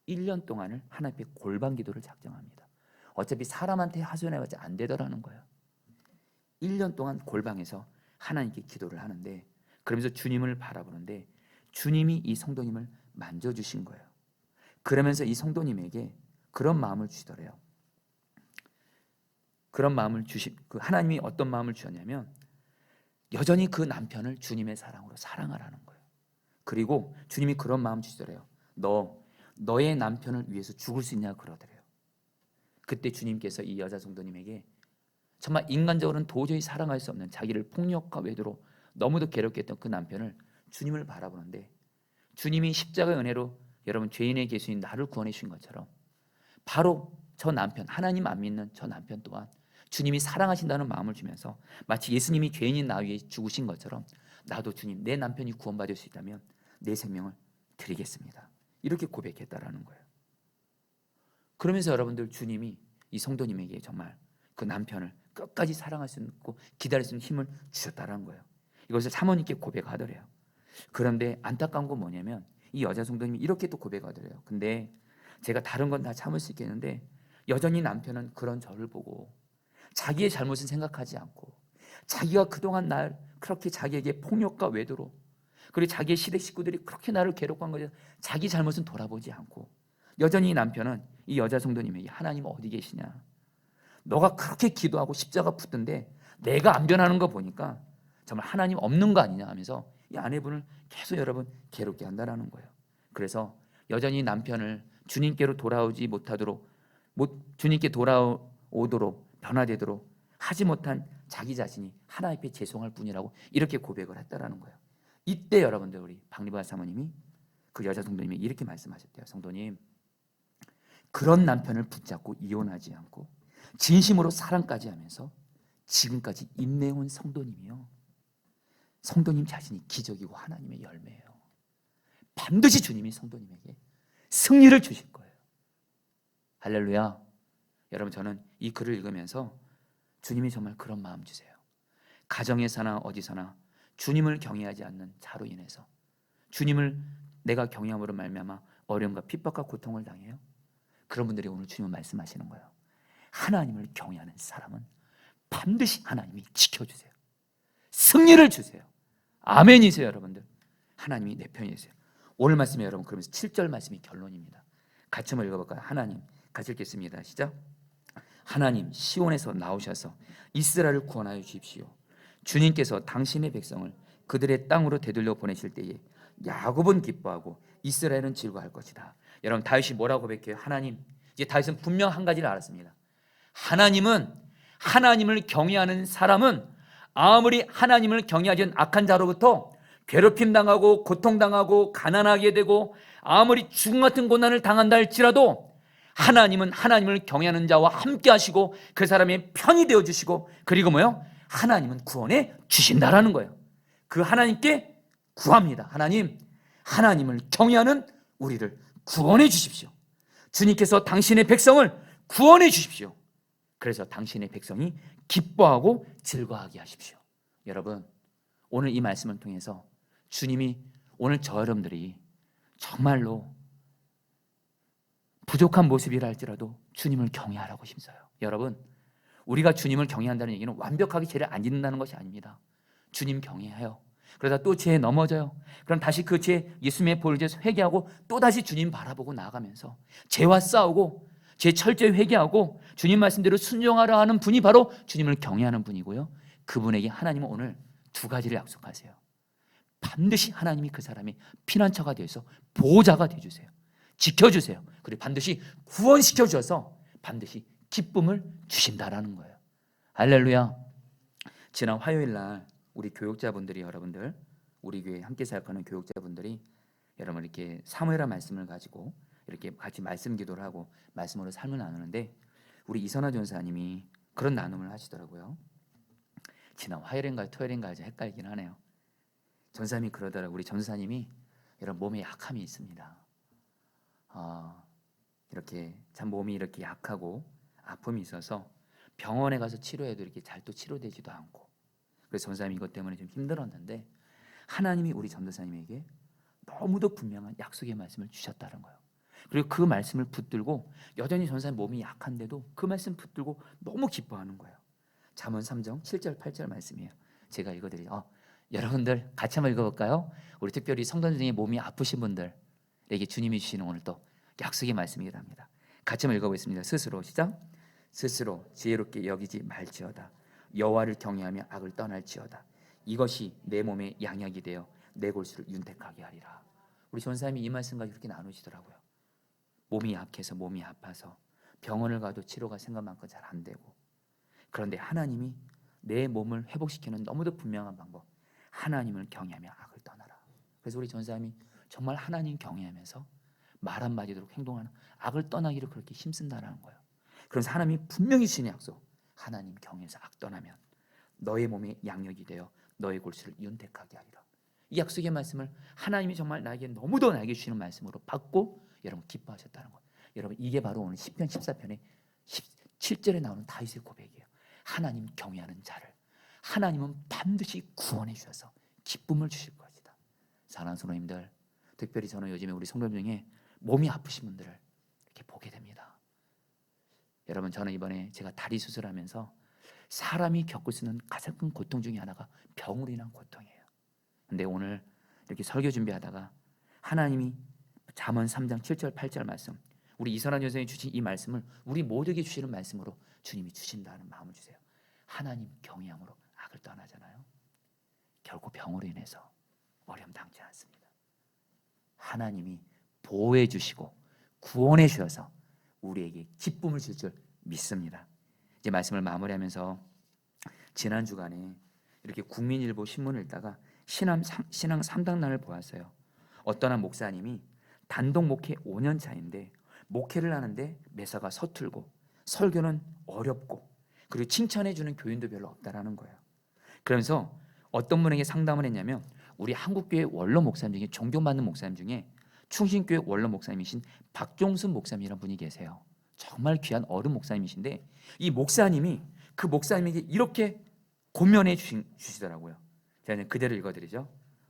1년 동안을 하나님 앞에 골방 기도를 작정합니다. 어차피 사람한테 하소연해봤자 안 되더라는 거예요. 1년 동안 골방에서 하나님께 기도를 하는데, 그러면서 주님을 바라보는데 주님이 이 성도님을 만져주신 거예요. 그러면서 이 성도님에게 그런 마음을 주시더래요. 그런 마음을 하나님이 어떤 마음을 주셨냐면, 여전히 그 남편을 주님의 사랑으로 사랑하라는 거예요. 그리고 주님이 그런 마음 주시더래요. 너의 남편을 위해서 죽을 수 있냐 그러더래요. 그때 주님께서 이 여자 성도님에게 정말 인간적으로는 도저히 사랑할 수 없는 자기를 폭력과 외도로 너무도 괴롭게 했던 그 남편을 주님을 바라보는데, 주님이 십자가의 은혜로 여러분 죄인의 계수인 나를 구원해 주신 것처럼 바로 저 남편, 하나님 안 믿는 저 남편 또한 주님이 사랑하신다는 마음을 주면서 마치 예수님이 죄인인 나 위해 죽으신 것처럼 나도 주님, 내 남편이 구원받을 수 있다면 내 생명을 드리겠습니다. 이렇게 고백했다라는 거예요. 그러면서 여러분들, 주님이 이 성도님에게 정말 그 남편을 끝까지 사랑할 수 있고 기다릴 수 있는 힘을 주셨다라는 거예요. 이것을 사모님께 고백하더래요. 그런데 안타까운 건 뭐냐면 이 여자 성도님이 이렇게 또 고백하더래요. 근데 제가 다른 건 다 참을 수 있겠는데 여전히 남편은 그런 저를 보고 자기의 잘못은 생각하지 않고 자기가 그동안 날 그렇게 자기에게 폭력과 외도로, 그리고 자기의 시댁 식구들이 그렇게 나를 괴롭게 한 것에 자기 잘못은 돌아보지 않고 여전히 이 남편은 이 여자 성도님에게 하나님 어디 계시냐, 너가 그렇게 기도하고 십자가 붙던데 내가 안 변하는 거 보니까 정말 하나님 없는 거 아니냐 하면서 이 아내분을 계속 여러분 괴롭게 한다라는 거예요. 그래서 여전히 남편을 주님께로 돌아오지 못하도록, 주님께 돌아오도록 변화되도록 하지 못한 자기 자신이 하나님 앞에 죄송할 뿐이라고 이렇게 고백을 했다라는 거예요. 이때 여러분들 우리 박리바 사모님이 그 여자 성도님이 이렇게 말씀하셨대요. 성도님, 그런 남편을 붙잡고 이혼하지 않고 진심으로 사랑까지 하면서 지금까지 인내해온 성도님이요, 성도님 자신이 기적이고 하나님의 열매예요. 반드시 주님이 성도님에게 승리를 주실 거예요. 할렐루야. 여러분, 저는 이 글을 읽으면서 주님이 정말 그런 마음 주세요. 가정에서나 어디서나 주님을 경외하지 않는 자로 인해서 주님을 내가 경외함으로 말미암아 어려움과 핍박과 고통을 당해요. 그런 분들이 오늘 주님은 말씀하시는 거예요. 하나님을 경외하는 사람은 반드시 하나님이 지켜주세요. 승리를 주세요. 아멘이세요 여러분들. 하나님이 내 편이세요. 오늘 말씀에 여러분 그러면서 7절 말씀이 결론입니다. 같이 한번 읽어볼까요? 하나님, 같이 읽겠습니다. 시작. 하나님, 시온에서 나오셔서 이스라엘을 구원하여 주십시오. 주님께서 당신의 백성을 그들의 땅으로 되돌려 보내실 때에 야곱은 기뻐하고 이스라엘은 즐거워할 것이다. 여러분, 다윗이 뭐라고 고백해요? 하나님, 이제 다윗은 분명 한 가지를 알았습니다. 하나님을 경외하는 사람은 아무리 하나님을 경외하지 않은 악한 자로부터 괴롭힘 당하고 고통당하고 가난하게 되고 아무리 죽음 같은 고난을 당한다 할지라도 하나님은 하나님을 경외하는 자와 함께 하시고 그 사람의 편이 되어주시고, 그리고 뭐요? 하나님은 구원해 주신다라는 거예요. 그 하나님께 구합니다. 하나님을 경외하는 우리를 구원해 주십시오. 주님께서 당신의 백성을 구원해 주십시오. 그래서 당신의 백성이 기뻐하고 즐거워하게 하십시오. 여러분, 오늘 이 말씀을 통해서 주님이 오늘 저 여러분들이 정말로 부족한 모습이라 할지라도 주님을 경외하라고 힘써요. 여러분, 우리가 주님을 경외한다는 얘기는 완벽하게 죄를 안 짓는다는 것이 아닙니다. 주님 경외해요. 그러다 또 죄에 넘어져요. 그럼 다시 그 죄 예수님의 보혈로 회개하고 또다시 주님 바라보고 나아가면서 죄와 싸우고 죄 철저히 회개하고 주님 말씀대로 순종하라 하는 분이 바로 주님을 경외하는 분이고요. 그분에게 하나님은 오늘 두 가지를 약속하세요. 반드시 하나님이 그 사람의 피난처가 되어서 보호자가 되어주세요. 지켜주세요. 그리고 반드시 구원시켜 주셔서 반드시 기쁨을 주신다라는 거예요. 할렐루야. 지난 화요일 날 우리 교육자분들이, 여러분들 우리 교회 함께 사역하는 교육자분들이 여러분 이렇게 사무엘한 말씀을 가지고 이렇게 같이 말씀 기도를 하고 말씀으로 삶을 나누는데, 우리 이선아 전사님이 그런 나눔을 하시더라고요. 지난 화요일인가요 토요일인가요 헷갈리긴 하네요. 전사님이 그러더라고요. 우리 전사님이 여러분 몸에 약함이 있습니다. 이렇게 참 몸이 이렇게 약하고 아픔이 있어서 병원에 가서 치료해도 이렇게 잘 또 치료되지도 않고, 그래서 전사님이 이것 때문에 좀 힘들었는데 하나님이 우리 전도사님에게 너무도 분명한 약속의 말씀을 주셨다는 거예요. 그리고 그 말씀을 붙들고 여전히 전사님 몸이 약한데도 그 말씀 붙들고 너무 기뻐하는 거예요. 잠언 3장 7절 8절 말씀이에요. 제가 읽어드려요. 여러분들 같이 한번 읽어볼까요? 우리 특별히 성도들 중에 몸이 아프신 분들에게 주님이 주시는 오늘 또 약속의 말씀이랍니다. 같이 한번 읽어보겠습니다. 스스로 시작. 스스로 지혜롭게 여기지 말지어다. 여호와를 경외하며 악을 떠날지어다. 이것이 내 몸의 양약이 되어 내 골수를 윤택하게 하리라. 우리 전사님이 이 말씀과 이렇게 나누시더라고요. 몸이 약해서 몸이 아파서 병원을 가도 치료가 생각만큼 잘 안 되고, 그런데 하나님이 내 몸을 회복시키는 너무도 분명한 방법, 하나님을 경외하며 악을 떠나라. 그래서 우리 전사님이 정말 하나님 경외하면서 말 한마디로 행동하는 악을 떠나기를 그렇게 힘쓴다라는 거예요. 그래서 하나님이 분명히 주신 약속, 하나님 경외해서 악 떠나면 너의 몸에 양력이 되어 너의 골수를 윤택하게 하리라. 이 약속의 말씀을 하나님이 정말 나에게 너무도 나에게 주시는 말씀으로 받고 여러분 기뻐하셨다는 거예요. 여러분, 이게 바로 오늘 시편 14편의 17절에 나오는 다윗의 고백이에요. 하나님 경외하는 자를 하나님은 반드시 구원해 주셔서 기쁨을 주실 것이다. 사랑하는 성도님들, 특별히 저는 요즘에 우리 성도들 중에 몸이 아프신 분들을 이렇게 보게 됩니다. 여러분, 저는 이번에 제가 다리 수술하면서 사람이 겪을 수 있는 가장 큰 고통 중에 하나가 병으로 인한 고통이에요. 근데 오늘 이렇게 설교 준비하다가 하나님이 잠언 3장 7절 8절 말씀, 우리 이선한 여성이 주신 이 말씀을 우리 모두에게 주시는 말씀으로 주님이 주신다는 마음을 주세요. 하나님 경외함으로 악을 떠나잖아요. 결코 병으로 인해서 어려움 당치 않습니다. 하나님이 보호해 주시고 구원해 주셔서 우리에게 기쁨을 줄 줄 믿습니다. 이제 말씀을 마무리하면서 지난 주간에 이렇게 국민일보 신문을 읽다가 신앙 3당란을 보았어요. 어떤 한 목사님이 단독 목회 5년 차인데 목회를 하는데 매사가 서툴고 설교는 어렵고 그리고 칭찬해 주는 교인도 별로 없다라는 거예요. 그러면서 어떤 분에게 상담을 했냐면 우리 한국교회 원로 목사님 중에 존경받는 목사님 중에 충신교회 원로 목사님이신 박종순 목사님이라는 분이 계세요. 정말 귀한 어른 목사님이신데 이 목사님이 그 목사님에게 이렇게 권면해 주시더라고요. 제가 그대로 읽어드리죠.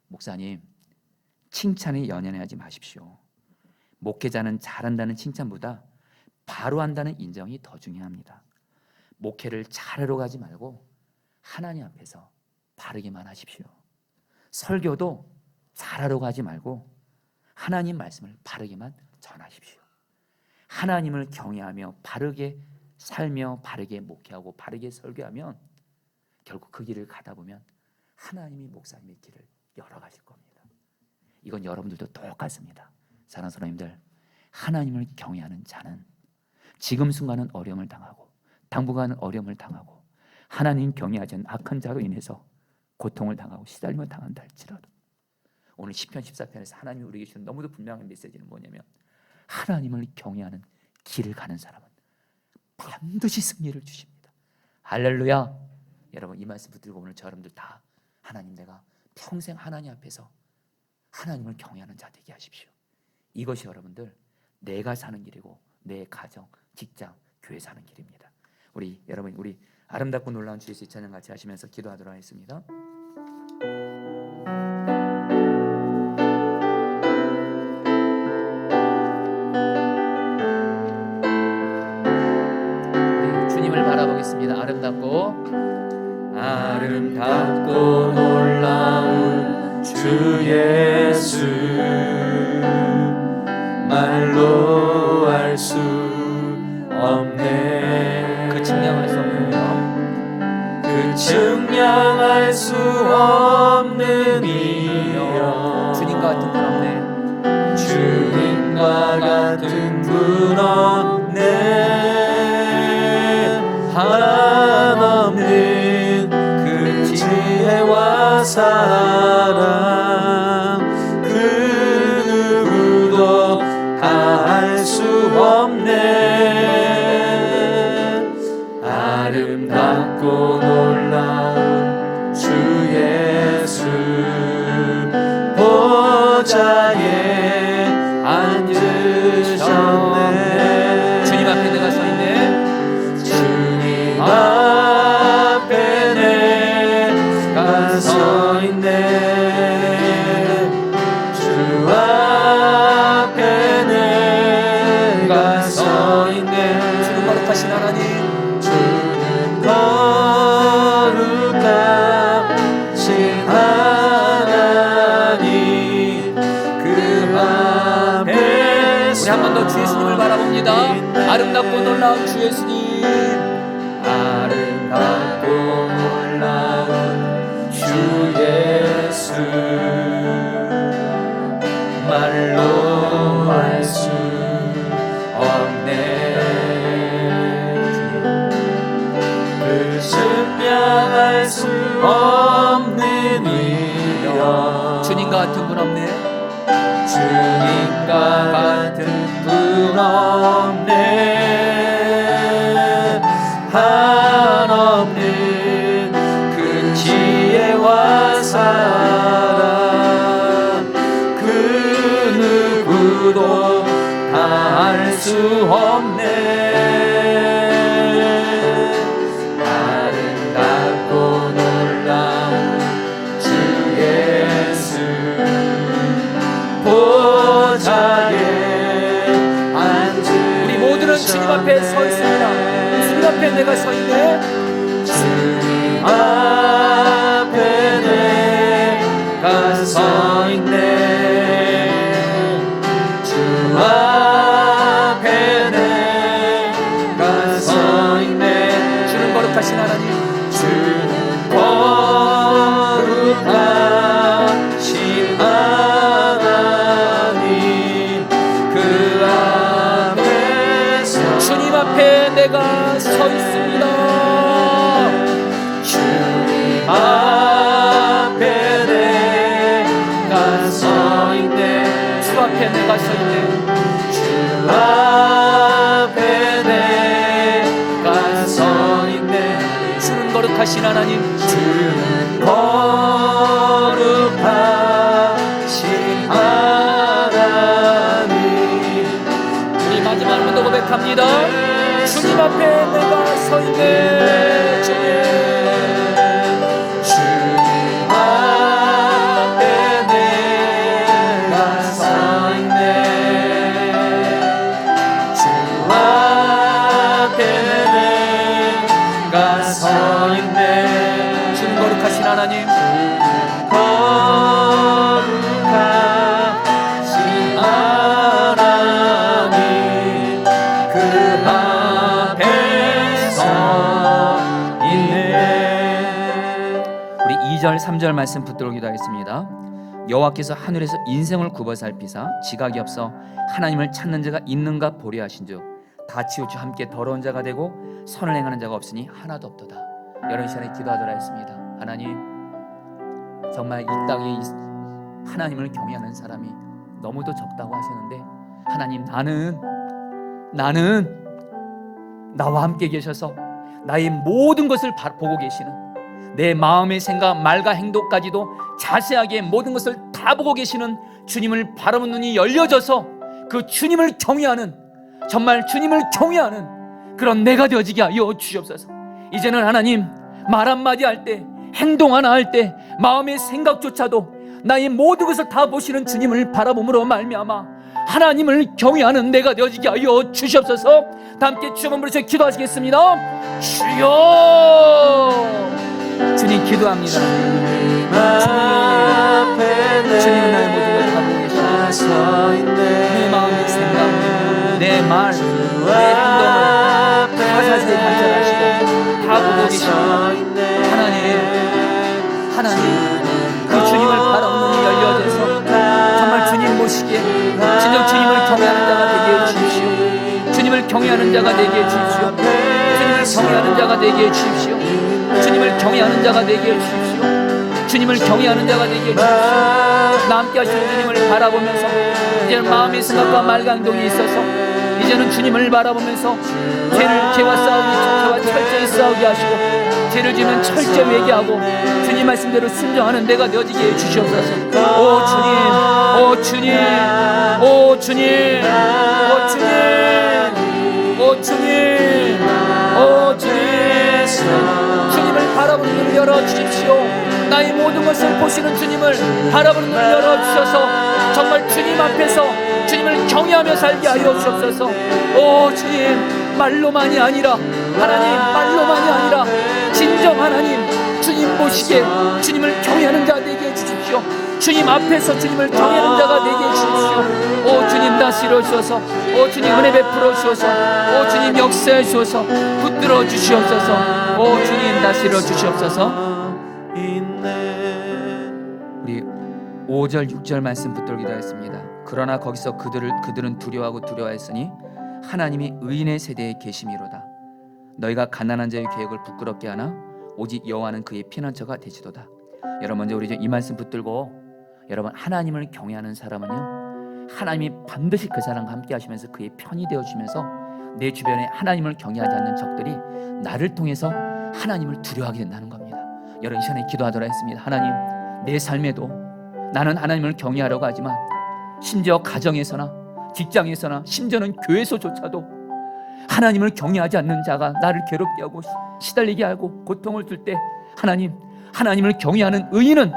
목사님, 칭찬에 연연하지 마십시오. 목회자는 잘한다는 칭찬보다 바로 한다는 인정이 더 중요합니다. 목회를 잘하러 가지 말고 하나님 앞에서 바르게만 하십시오. 설교도 잘하러 가지 말고 하나님 말씀을 바르게만 전하십시오. 하나님을 경외하며 바르게 살며 바르게 목회하고 바르게 설교하면 결국 그 길을 가다 보면 하나님이 목사님의 길을 열어가실 겁니다. 이건 여러분들도 똑같습니다. 사랑하는 성도님들, 하나님을 경외하는 자는 지금 순간은 어려움을 당하고 당분간은 어려움을 당하고 하나님 경외하지 않는 악한 자로 인해서 고통을 당하고 시달림을 당한다 할지라도 오늘 시편 14편에서 하나님이 우리에게 주는 너무도 분명한 메시지는 뭐냐면 하나님을 경외하는 길을 가는 사람은 반드시 승리를 주십니다. 할렐루야. 여러분 이 말씀 붙들고 오늘 저 여러분들 다 하나님 내가 평생 하나님 앞에서 하나님을 경외하는 자 되게 하십시오. 이것이 여러분들 내가 사는 길이고 내 가정, 직장, 교회 사는 길입니다. 여러분 우리 아름답고 놀라운 주의 찬양 같이 하시면서 기도하도록 하겠습니다. 주님을 바라보겠습니다. 아름답고 놀라운 주 예수, 말로 할 수 없네. 그 측량할 수 없는 그 측량할 수 없는 이여, 주님과 같은 분 없네. 주님과 같은 분 없네. 한없는 그 지혜와 사랑 그 누구도 다 할 수 없네. 아름답고 놀라운 주 예수, 보좌에 앉으셨네. 주님 앞에 내가 서 있네. 주님 앞에 내가 서 있네. 주 앞에 내가 서 있네. 주는 거룩하신 하나님, 주는 거룩하신 하나님, 그 앞에 우리 한 번 더 주 예수님을 바라봅니다. 아름답고 놀라운 주 예수님, 아름답고 놀라운 주 예수, 말로 할 수 없네. 그 측량할 수 없는 이여, 주님과 같은 분 없네. 주님과 같은 분 없네. 한없는 그 지혜와 사랑 그 누구도 다 할 수 없네. 아름답고 놀라운 주 예수, 보좌에 앉으셨네. 우리 모두는 주님 앞에 서 있습니다. 주님 앞에 내가 서 있네. 주 주님 앞에 내가 서 있네. 주 앞에 내가 서 있네. 주는 거룩하신 하나님, 주는 거룩하신 하나님, 그 앞에서 주님 앞에 내가 서 있습니다. 주님 앞에 내가 서 있네. 주 앞에 내가 서 있네. 주 앞에 내가 서 있네. 주는 거룩하신 하나님, 주는 거룩하신 하나님. 우리 마지막으로 고백합니다. 주님 앞에 내가 서 있네. 주님 앞에 내가 서 있네. 주 앞에 내가 서 있네. 주는 거룩하신 하나님, 거룩하신 하나님, 그 앞에 서 있네. 우리 2절 3절 말씀 붙들어 기도하겠습니다. 여호와께서 하늘에서 인생을 굽어 살피사 지각이 없어 하나님을 찾는 자가 있는가 보려 하신즉 다 치우쳐 함께 더러운 자가 되고 선을 행하는 자가 없으니 하나도 없도다. 여러분 시간에 기도하도록 하겠습니다. 하나님, 정말 이 땅에 하나님을 경외하는 사람이 너무도 적다고 하셨는데, 하나님, 나는 나와 함께 계셔서 나의 모든 것을 보고 계시는, 내 마음의 생각, 말과 행동까지도 자세하게 모든 것을 다 보고 계시는 주님을 바라보는 눈이 열려져서 그 주님을 경외하는, 정말 주님을 경외하는 그런 내가 되어지게 하여 주시옵소서. 이제는 하나님, 말 한마디 할 때, 행동 하나 할 때, 마음의 생각조차도 나의 모든 것을 다 보시는 주님을 바라봄으로 말미암아 하나님을 경외하는 내가 되어지게 하여 주시옵소서. 다 함께 주여 부르셔 기도하시겠습니다. 주여, 주님 기도합니다. 주님은 나의 모든 걸 다 보고 계시고 내 마음의 생각, 내 말, 내 행동을 다 자세히 관찰하시고 다 보고 계시고, 하나님, 그 주님을 바라보는 눈이 열려져서 정말 주님 보시기에 진정 주님을 경외하는 자가 되게 해주십시오. 주님을 경외하는 자가 되게 해주십시오. 주님을 경외하는 자가 되게 해주십시오. 주님을 경외하는 자가 되게 해주십시오. 주님을 경외하는 자가 되게 해주십시오. 나 함께 하시는 주님을 바라보면서 이제는 마음의 생각과 말과 행동이 있어서 이제는 주님을 바라보면서 죄와 철저히 싸우게 하시고, 죄를 지으면 철저히 회개하고 주님 말씀대로 순종하는 내가 되어지게 해주시옵소서. 오 주님, 오 주님, 오 주님, 오 주님, 오 주님, 오 주님, 주님을 바라보는 눈을 열어주십시오. 나의 모든 것을 보시는 주님을 바라보는 눈을 열어주셔서 정말 주님 앞에서 주님을 경외하며 살게 하여 주옵소서. 오 주님, 말로만이 아니라, 하나님, 말로만이 아니라 진정 하나님, 주님 보시기에 주님을 경외하는 자 되게 해주십시오. 주님 앞에서 주님을 경외하는 자가 되게 해주십시오. 오 주님 다스려 주셔서, 오 주님 은혜 베풀어 주셔서, 오 주님 역사해 주셔서, 붙들어 주시옵소서. 오 주님 다스려 주시옵소서. 우리 5절 6절 말씀 붙들어 기도하겠습니다. 그러나 거기서 그들은 두려워했으니 하나님이 의인의 세대에 계심이로다. 너희가 가난한 자의 계획을 부끄럽게 하나 오직 여호와는 그의 피난처가 되시도다. 여러분, 먼저 우리 이 말씀 붙들고, 여러분, 하나님을 경외하는 사람은요, 하나님이 반드시 그 사람과 함께 하시면서 그의 편이 되어주면서 내 주변에 하나님을 경외하지 않는 적들이 나를 통해서 하나님을 두려워하게 된다는 겁니다. 여러분, 이 시간에 기도하도록 하겠습니다. 하나님, 내 삶에도 나는 하나님을 경외하려고 하지만 심지어 가정에서나 직장에서나 심지어는 교회에서조차도 하나님을 경외하지 않는 자가 나를 괴롭게 하고 시달리게 하고 고통을 줄 때, 하나님을 경외하는 의인은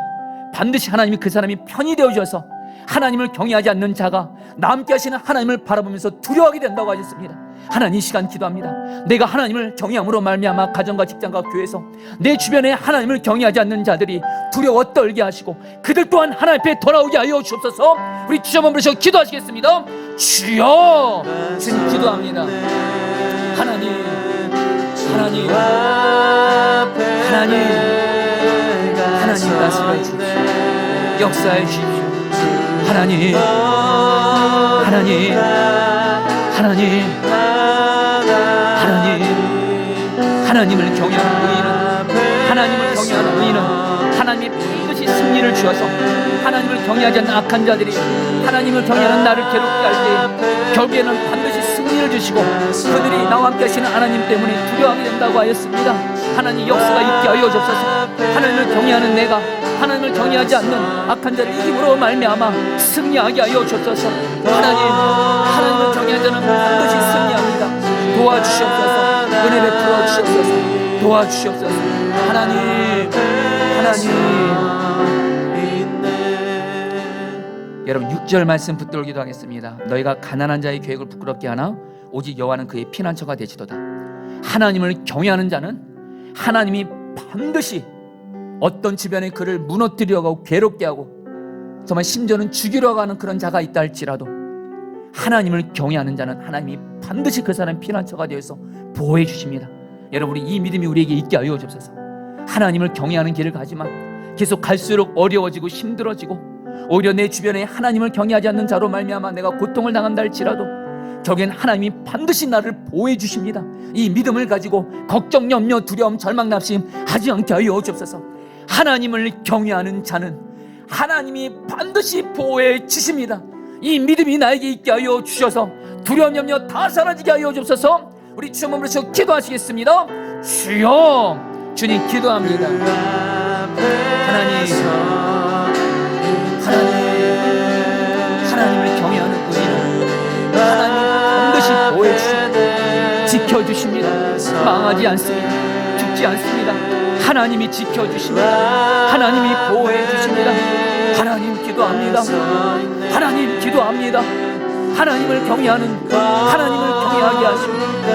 반드시 하나님이 그 사람이 편이 되어주셔서 하나님을 경외하지 않는 자가 나 함께 하시는 하나님을 바라보면서 두려워하게 된다고 하셨습니다. 하나님, 이 시간 기도합니다. 내가 하나님을 경외함으로 말미암아 가정과 직장과 교회에서 내 주변에 하나님을 경외하지 않는 자들이 두려워 떨게 하시고 그들 또한 하나님 앞에 돌아오게 하여 주옵소서. 우리 주여 한번 부르셔 기도하시겠습니다. 주여, 주님 기도합니다. 하나님, 하나님, 하나님, 하나님 다스려 주십시오. 역사해 주십시오. 하나님, 하나님, 하나님, 하나님, 하나님을 경외하는 의인은, 하나님을 경외하는 의인은 하나님이 반드시 승리를 주어서 하나님을 경외하지 않는 악한 자들이 하나님을 경외하는 나를 괴롭게 할 때 결국에는 반드시 승리를 주시고 그들이 나와 함께 하시는 하나님 때문에 두려워하게 된다고 하였습니다. 하나님, 역사가 있게 하여 주옵소서. 하나님을 경외하는 내가 하나님을 경외하지 않는 악한 자를 이김으로 말미암아 승리하게 하여 주옵소서. 하나님, 하나님을 경외하는 자는 반드시 승리합니다. 도와주시옵소서. 은혜 베풀어 주시옵소서. 도와주시옵소서. 하나님, 하나님. 여러분 6절 말씀 붙들기도 하겠습니다. 너희가 가난한 자의 계획을 부끄럽게 하나 오직 여호와는 그의 피난처가 되시도다. 하나님을 경외하는 자는 하나님이 반드시 어떤 주변에 그를 무너뜨리려고 하고 괴롭게 하고 정말 심지어는 죽이려고 하는 그런 자가 있다 할지라도 하나님을 경외하는 자는 하나님이 반드시 그 사람의 피난처가 되어서 보호해 주십니다. 여러분, 이 믿음이 우리에게 있게 하여 주옵소서. 하나님을 경외하는 길을 가지만 계속 갈수록 어려워지고 힘들어지고 오히려 내 주변에 하나님을 경외하지 않는 자로 말미암아 내가 고통을 당한다 할지라도 결국엔 하나님이 반드시 나를 보호해 주십니다. 이 믿음을 가지고 걱정, 염려, 두려움, 절망, 낙심 하지 않게 하여 주옵소서. 하나님을 경외하는 자는 하나님이 반드시 보호해 주십니다. 이 믿음이 나에게 있게 하여 주셔서 두려움, 염려 다 사라지게 하여 주옵소서. 우리 주여 한번 부르시고 기도하시겠습니다. 주여, 주님 기도합니다. 하나님을 경외하는 의인은 하나님 반드시 보호해 주십니다. 지켜주십니다. 망하지 않습니다. 죽지 않습니다. 하나님이 지켜주십니다. 하나님이 보호해 주십니다. 하나님 기도합니다. 하나님 기도합니다. 하나님을 경외하는, 하나님을 경외하게 하시고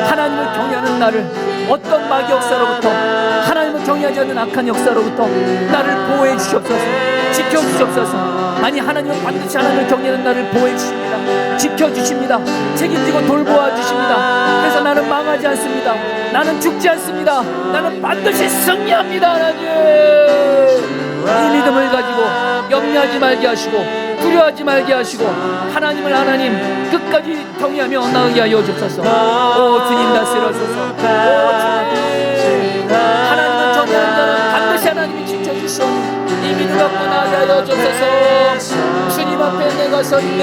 하나님을 경외하는 나를 어떤 마귀 역사로부터, 하나님을 경외하지 않는 악한 역사로부터 나를 보호해 주시옵소서. 지켜주시옵소서. 아니, 하나님은 반드시 하나님을 경외하는 나를 보호해 주십니다. 지켜주십니다. 책임지고 돌보아 주십니다. 그래서 나는 망하지 않습니다. 나는 죽지 않습니다. 나는 반드시 승리합니다. 하나님, 이 믿음을 가지고 염려하지 말게 하시고 두려워하지 말게 하시고 하나님을 하나님 끝까지 경외하며 나가게 하여 주옵소서. 오 주님 다스려소서. 오 주님, 하나님을 경외하는 자는 반드시 하나님이 지켜주시오. 이 믿음 갖고 나가게 하여 주옵소서. 주님 앞에 내가 서 있네.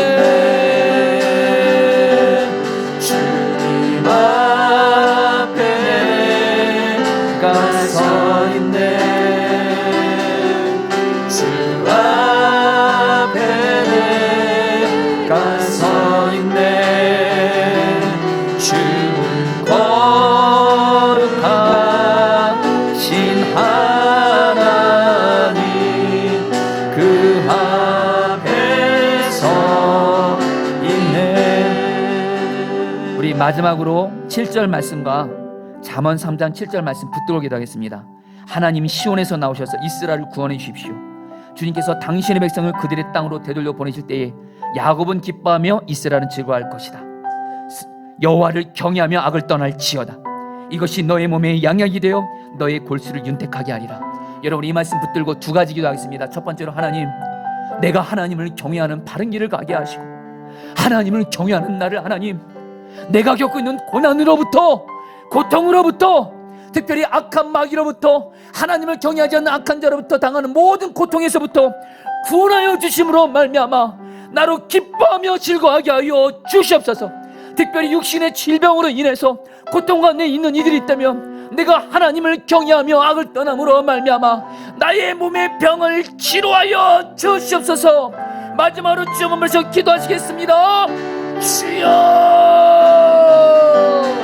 주님 앞에 내가 서 있네. 마지막으로 7절 말씀과 잠언 3장 7절 말씀 붙들게 하겠습니다. 하나님이 시온에서 나오셔서 이스라엘을 구원해 주십시오. 주님께서 당신의 백성을 그들의 땅으로 되돌려 보내실 때에 야곱은 기뻐하며 이스라엘은 즐거워할 것이다. 여호와를 경외하며 악을 떠날지어다. 이것이 너의 몸에 양약이 되어 너의 골수를 윤택하게 하리라. 여러분, 이 말씀 붙들고 두 가지 기도하겠습니다. 첫 번째로, 하나님, 내가 하나님을 경외하는 바른 길을 가게 하시고 하나님을 경외하는 나를 하나님, 내가 겪고 있는 고난으로부터, 고통으로부터, 특별히 악한 마귀로부터, 하나님을 경외하지 않는 악한 자로부터 당하는 모든 고통에서부터 구원하여 주심으로 말미암아 나로 기뻐하며 즐거워하게 하여 주시옵소서. 특별히 육신의 질병으로 인해서 고통 가운데 있는 이들이 있다면 내가 하나님을 경외하며 악을 떠남으로 말미암아 나의 몸의 병을 치료하여 주시옵소서. 마지막으로 주여 한번 기도하시겠습니다. 주여,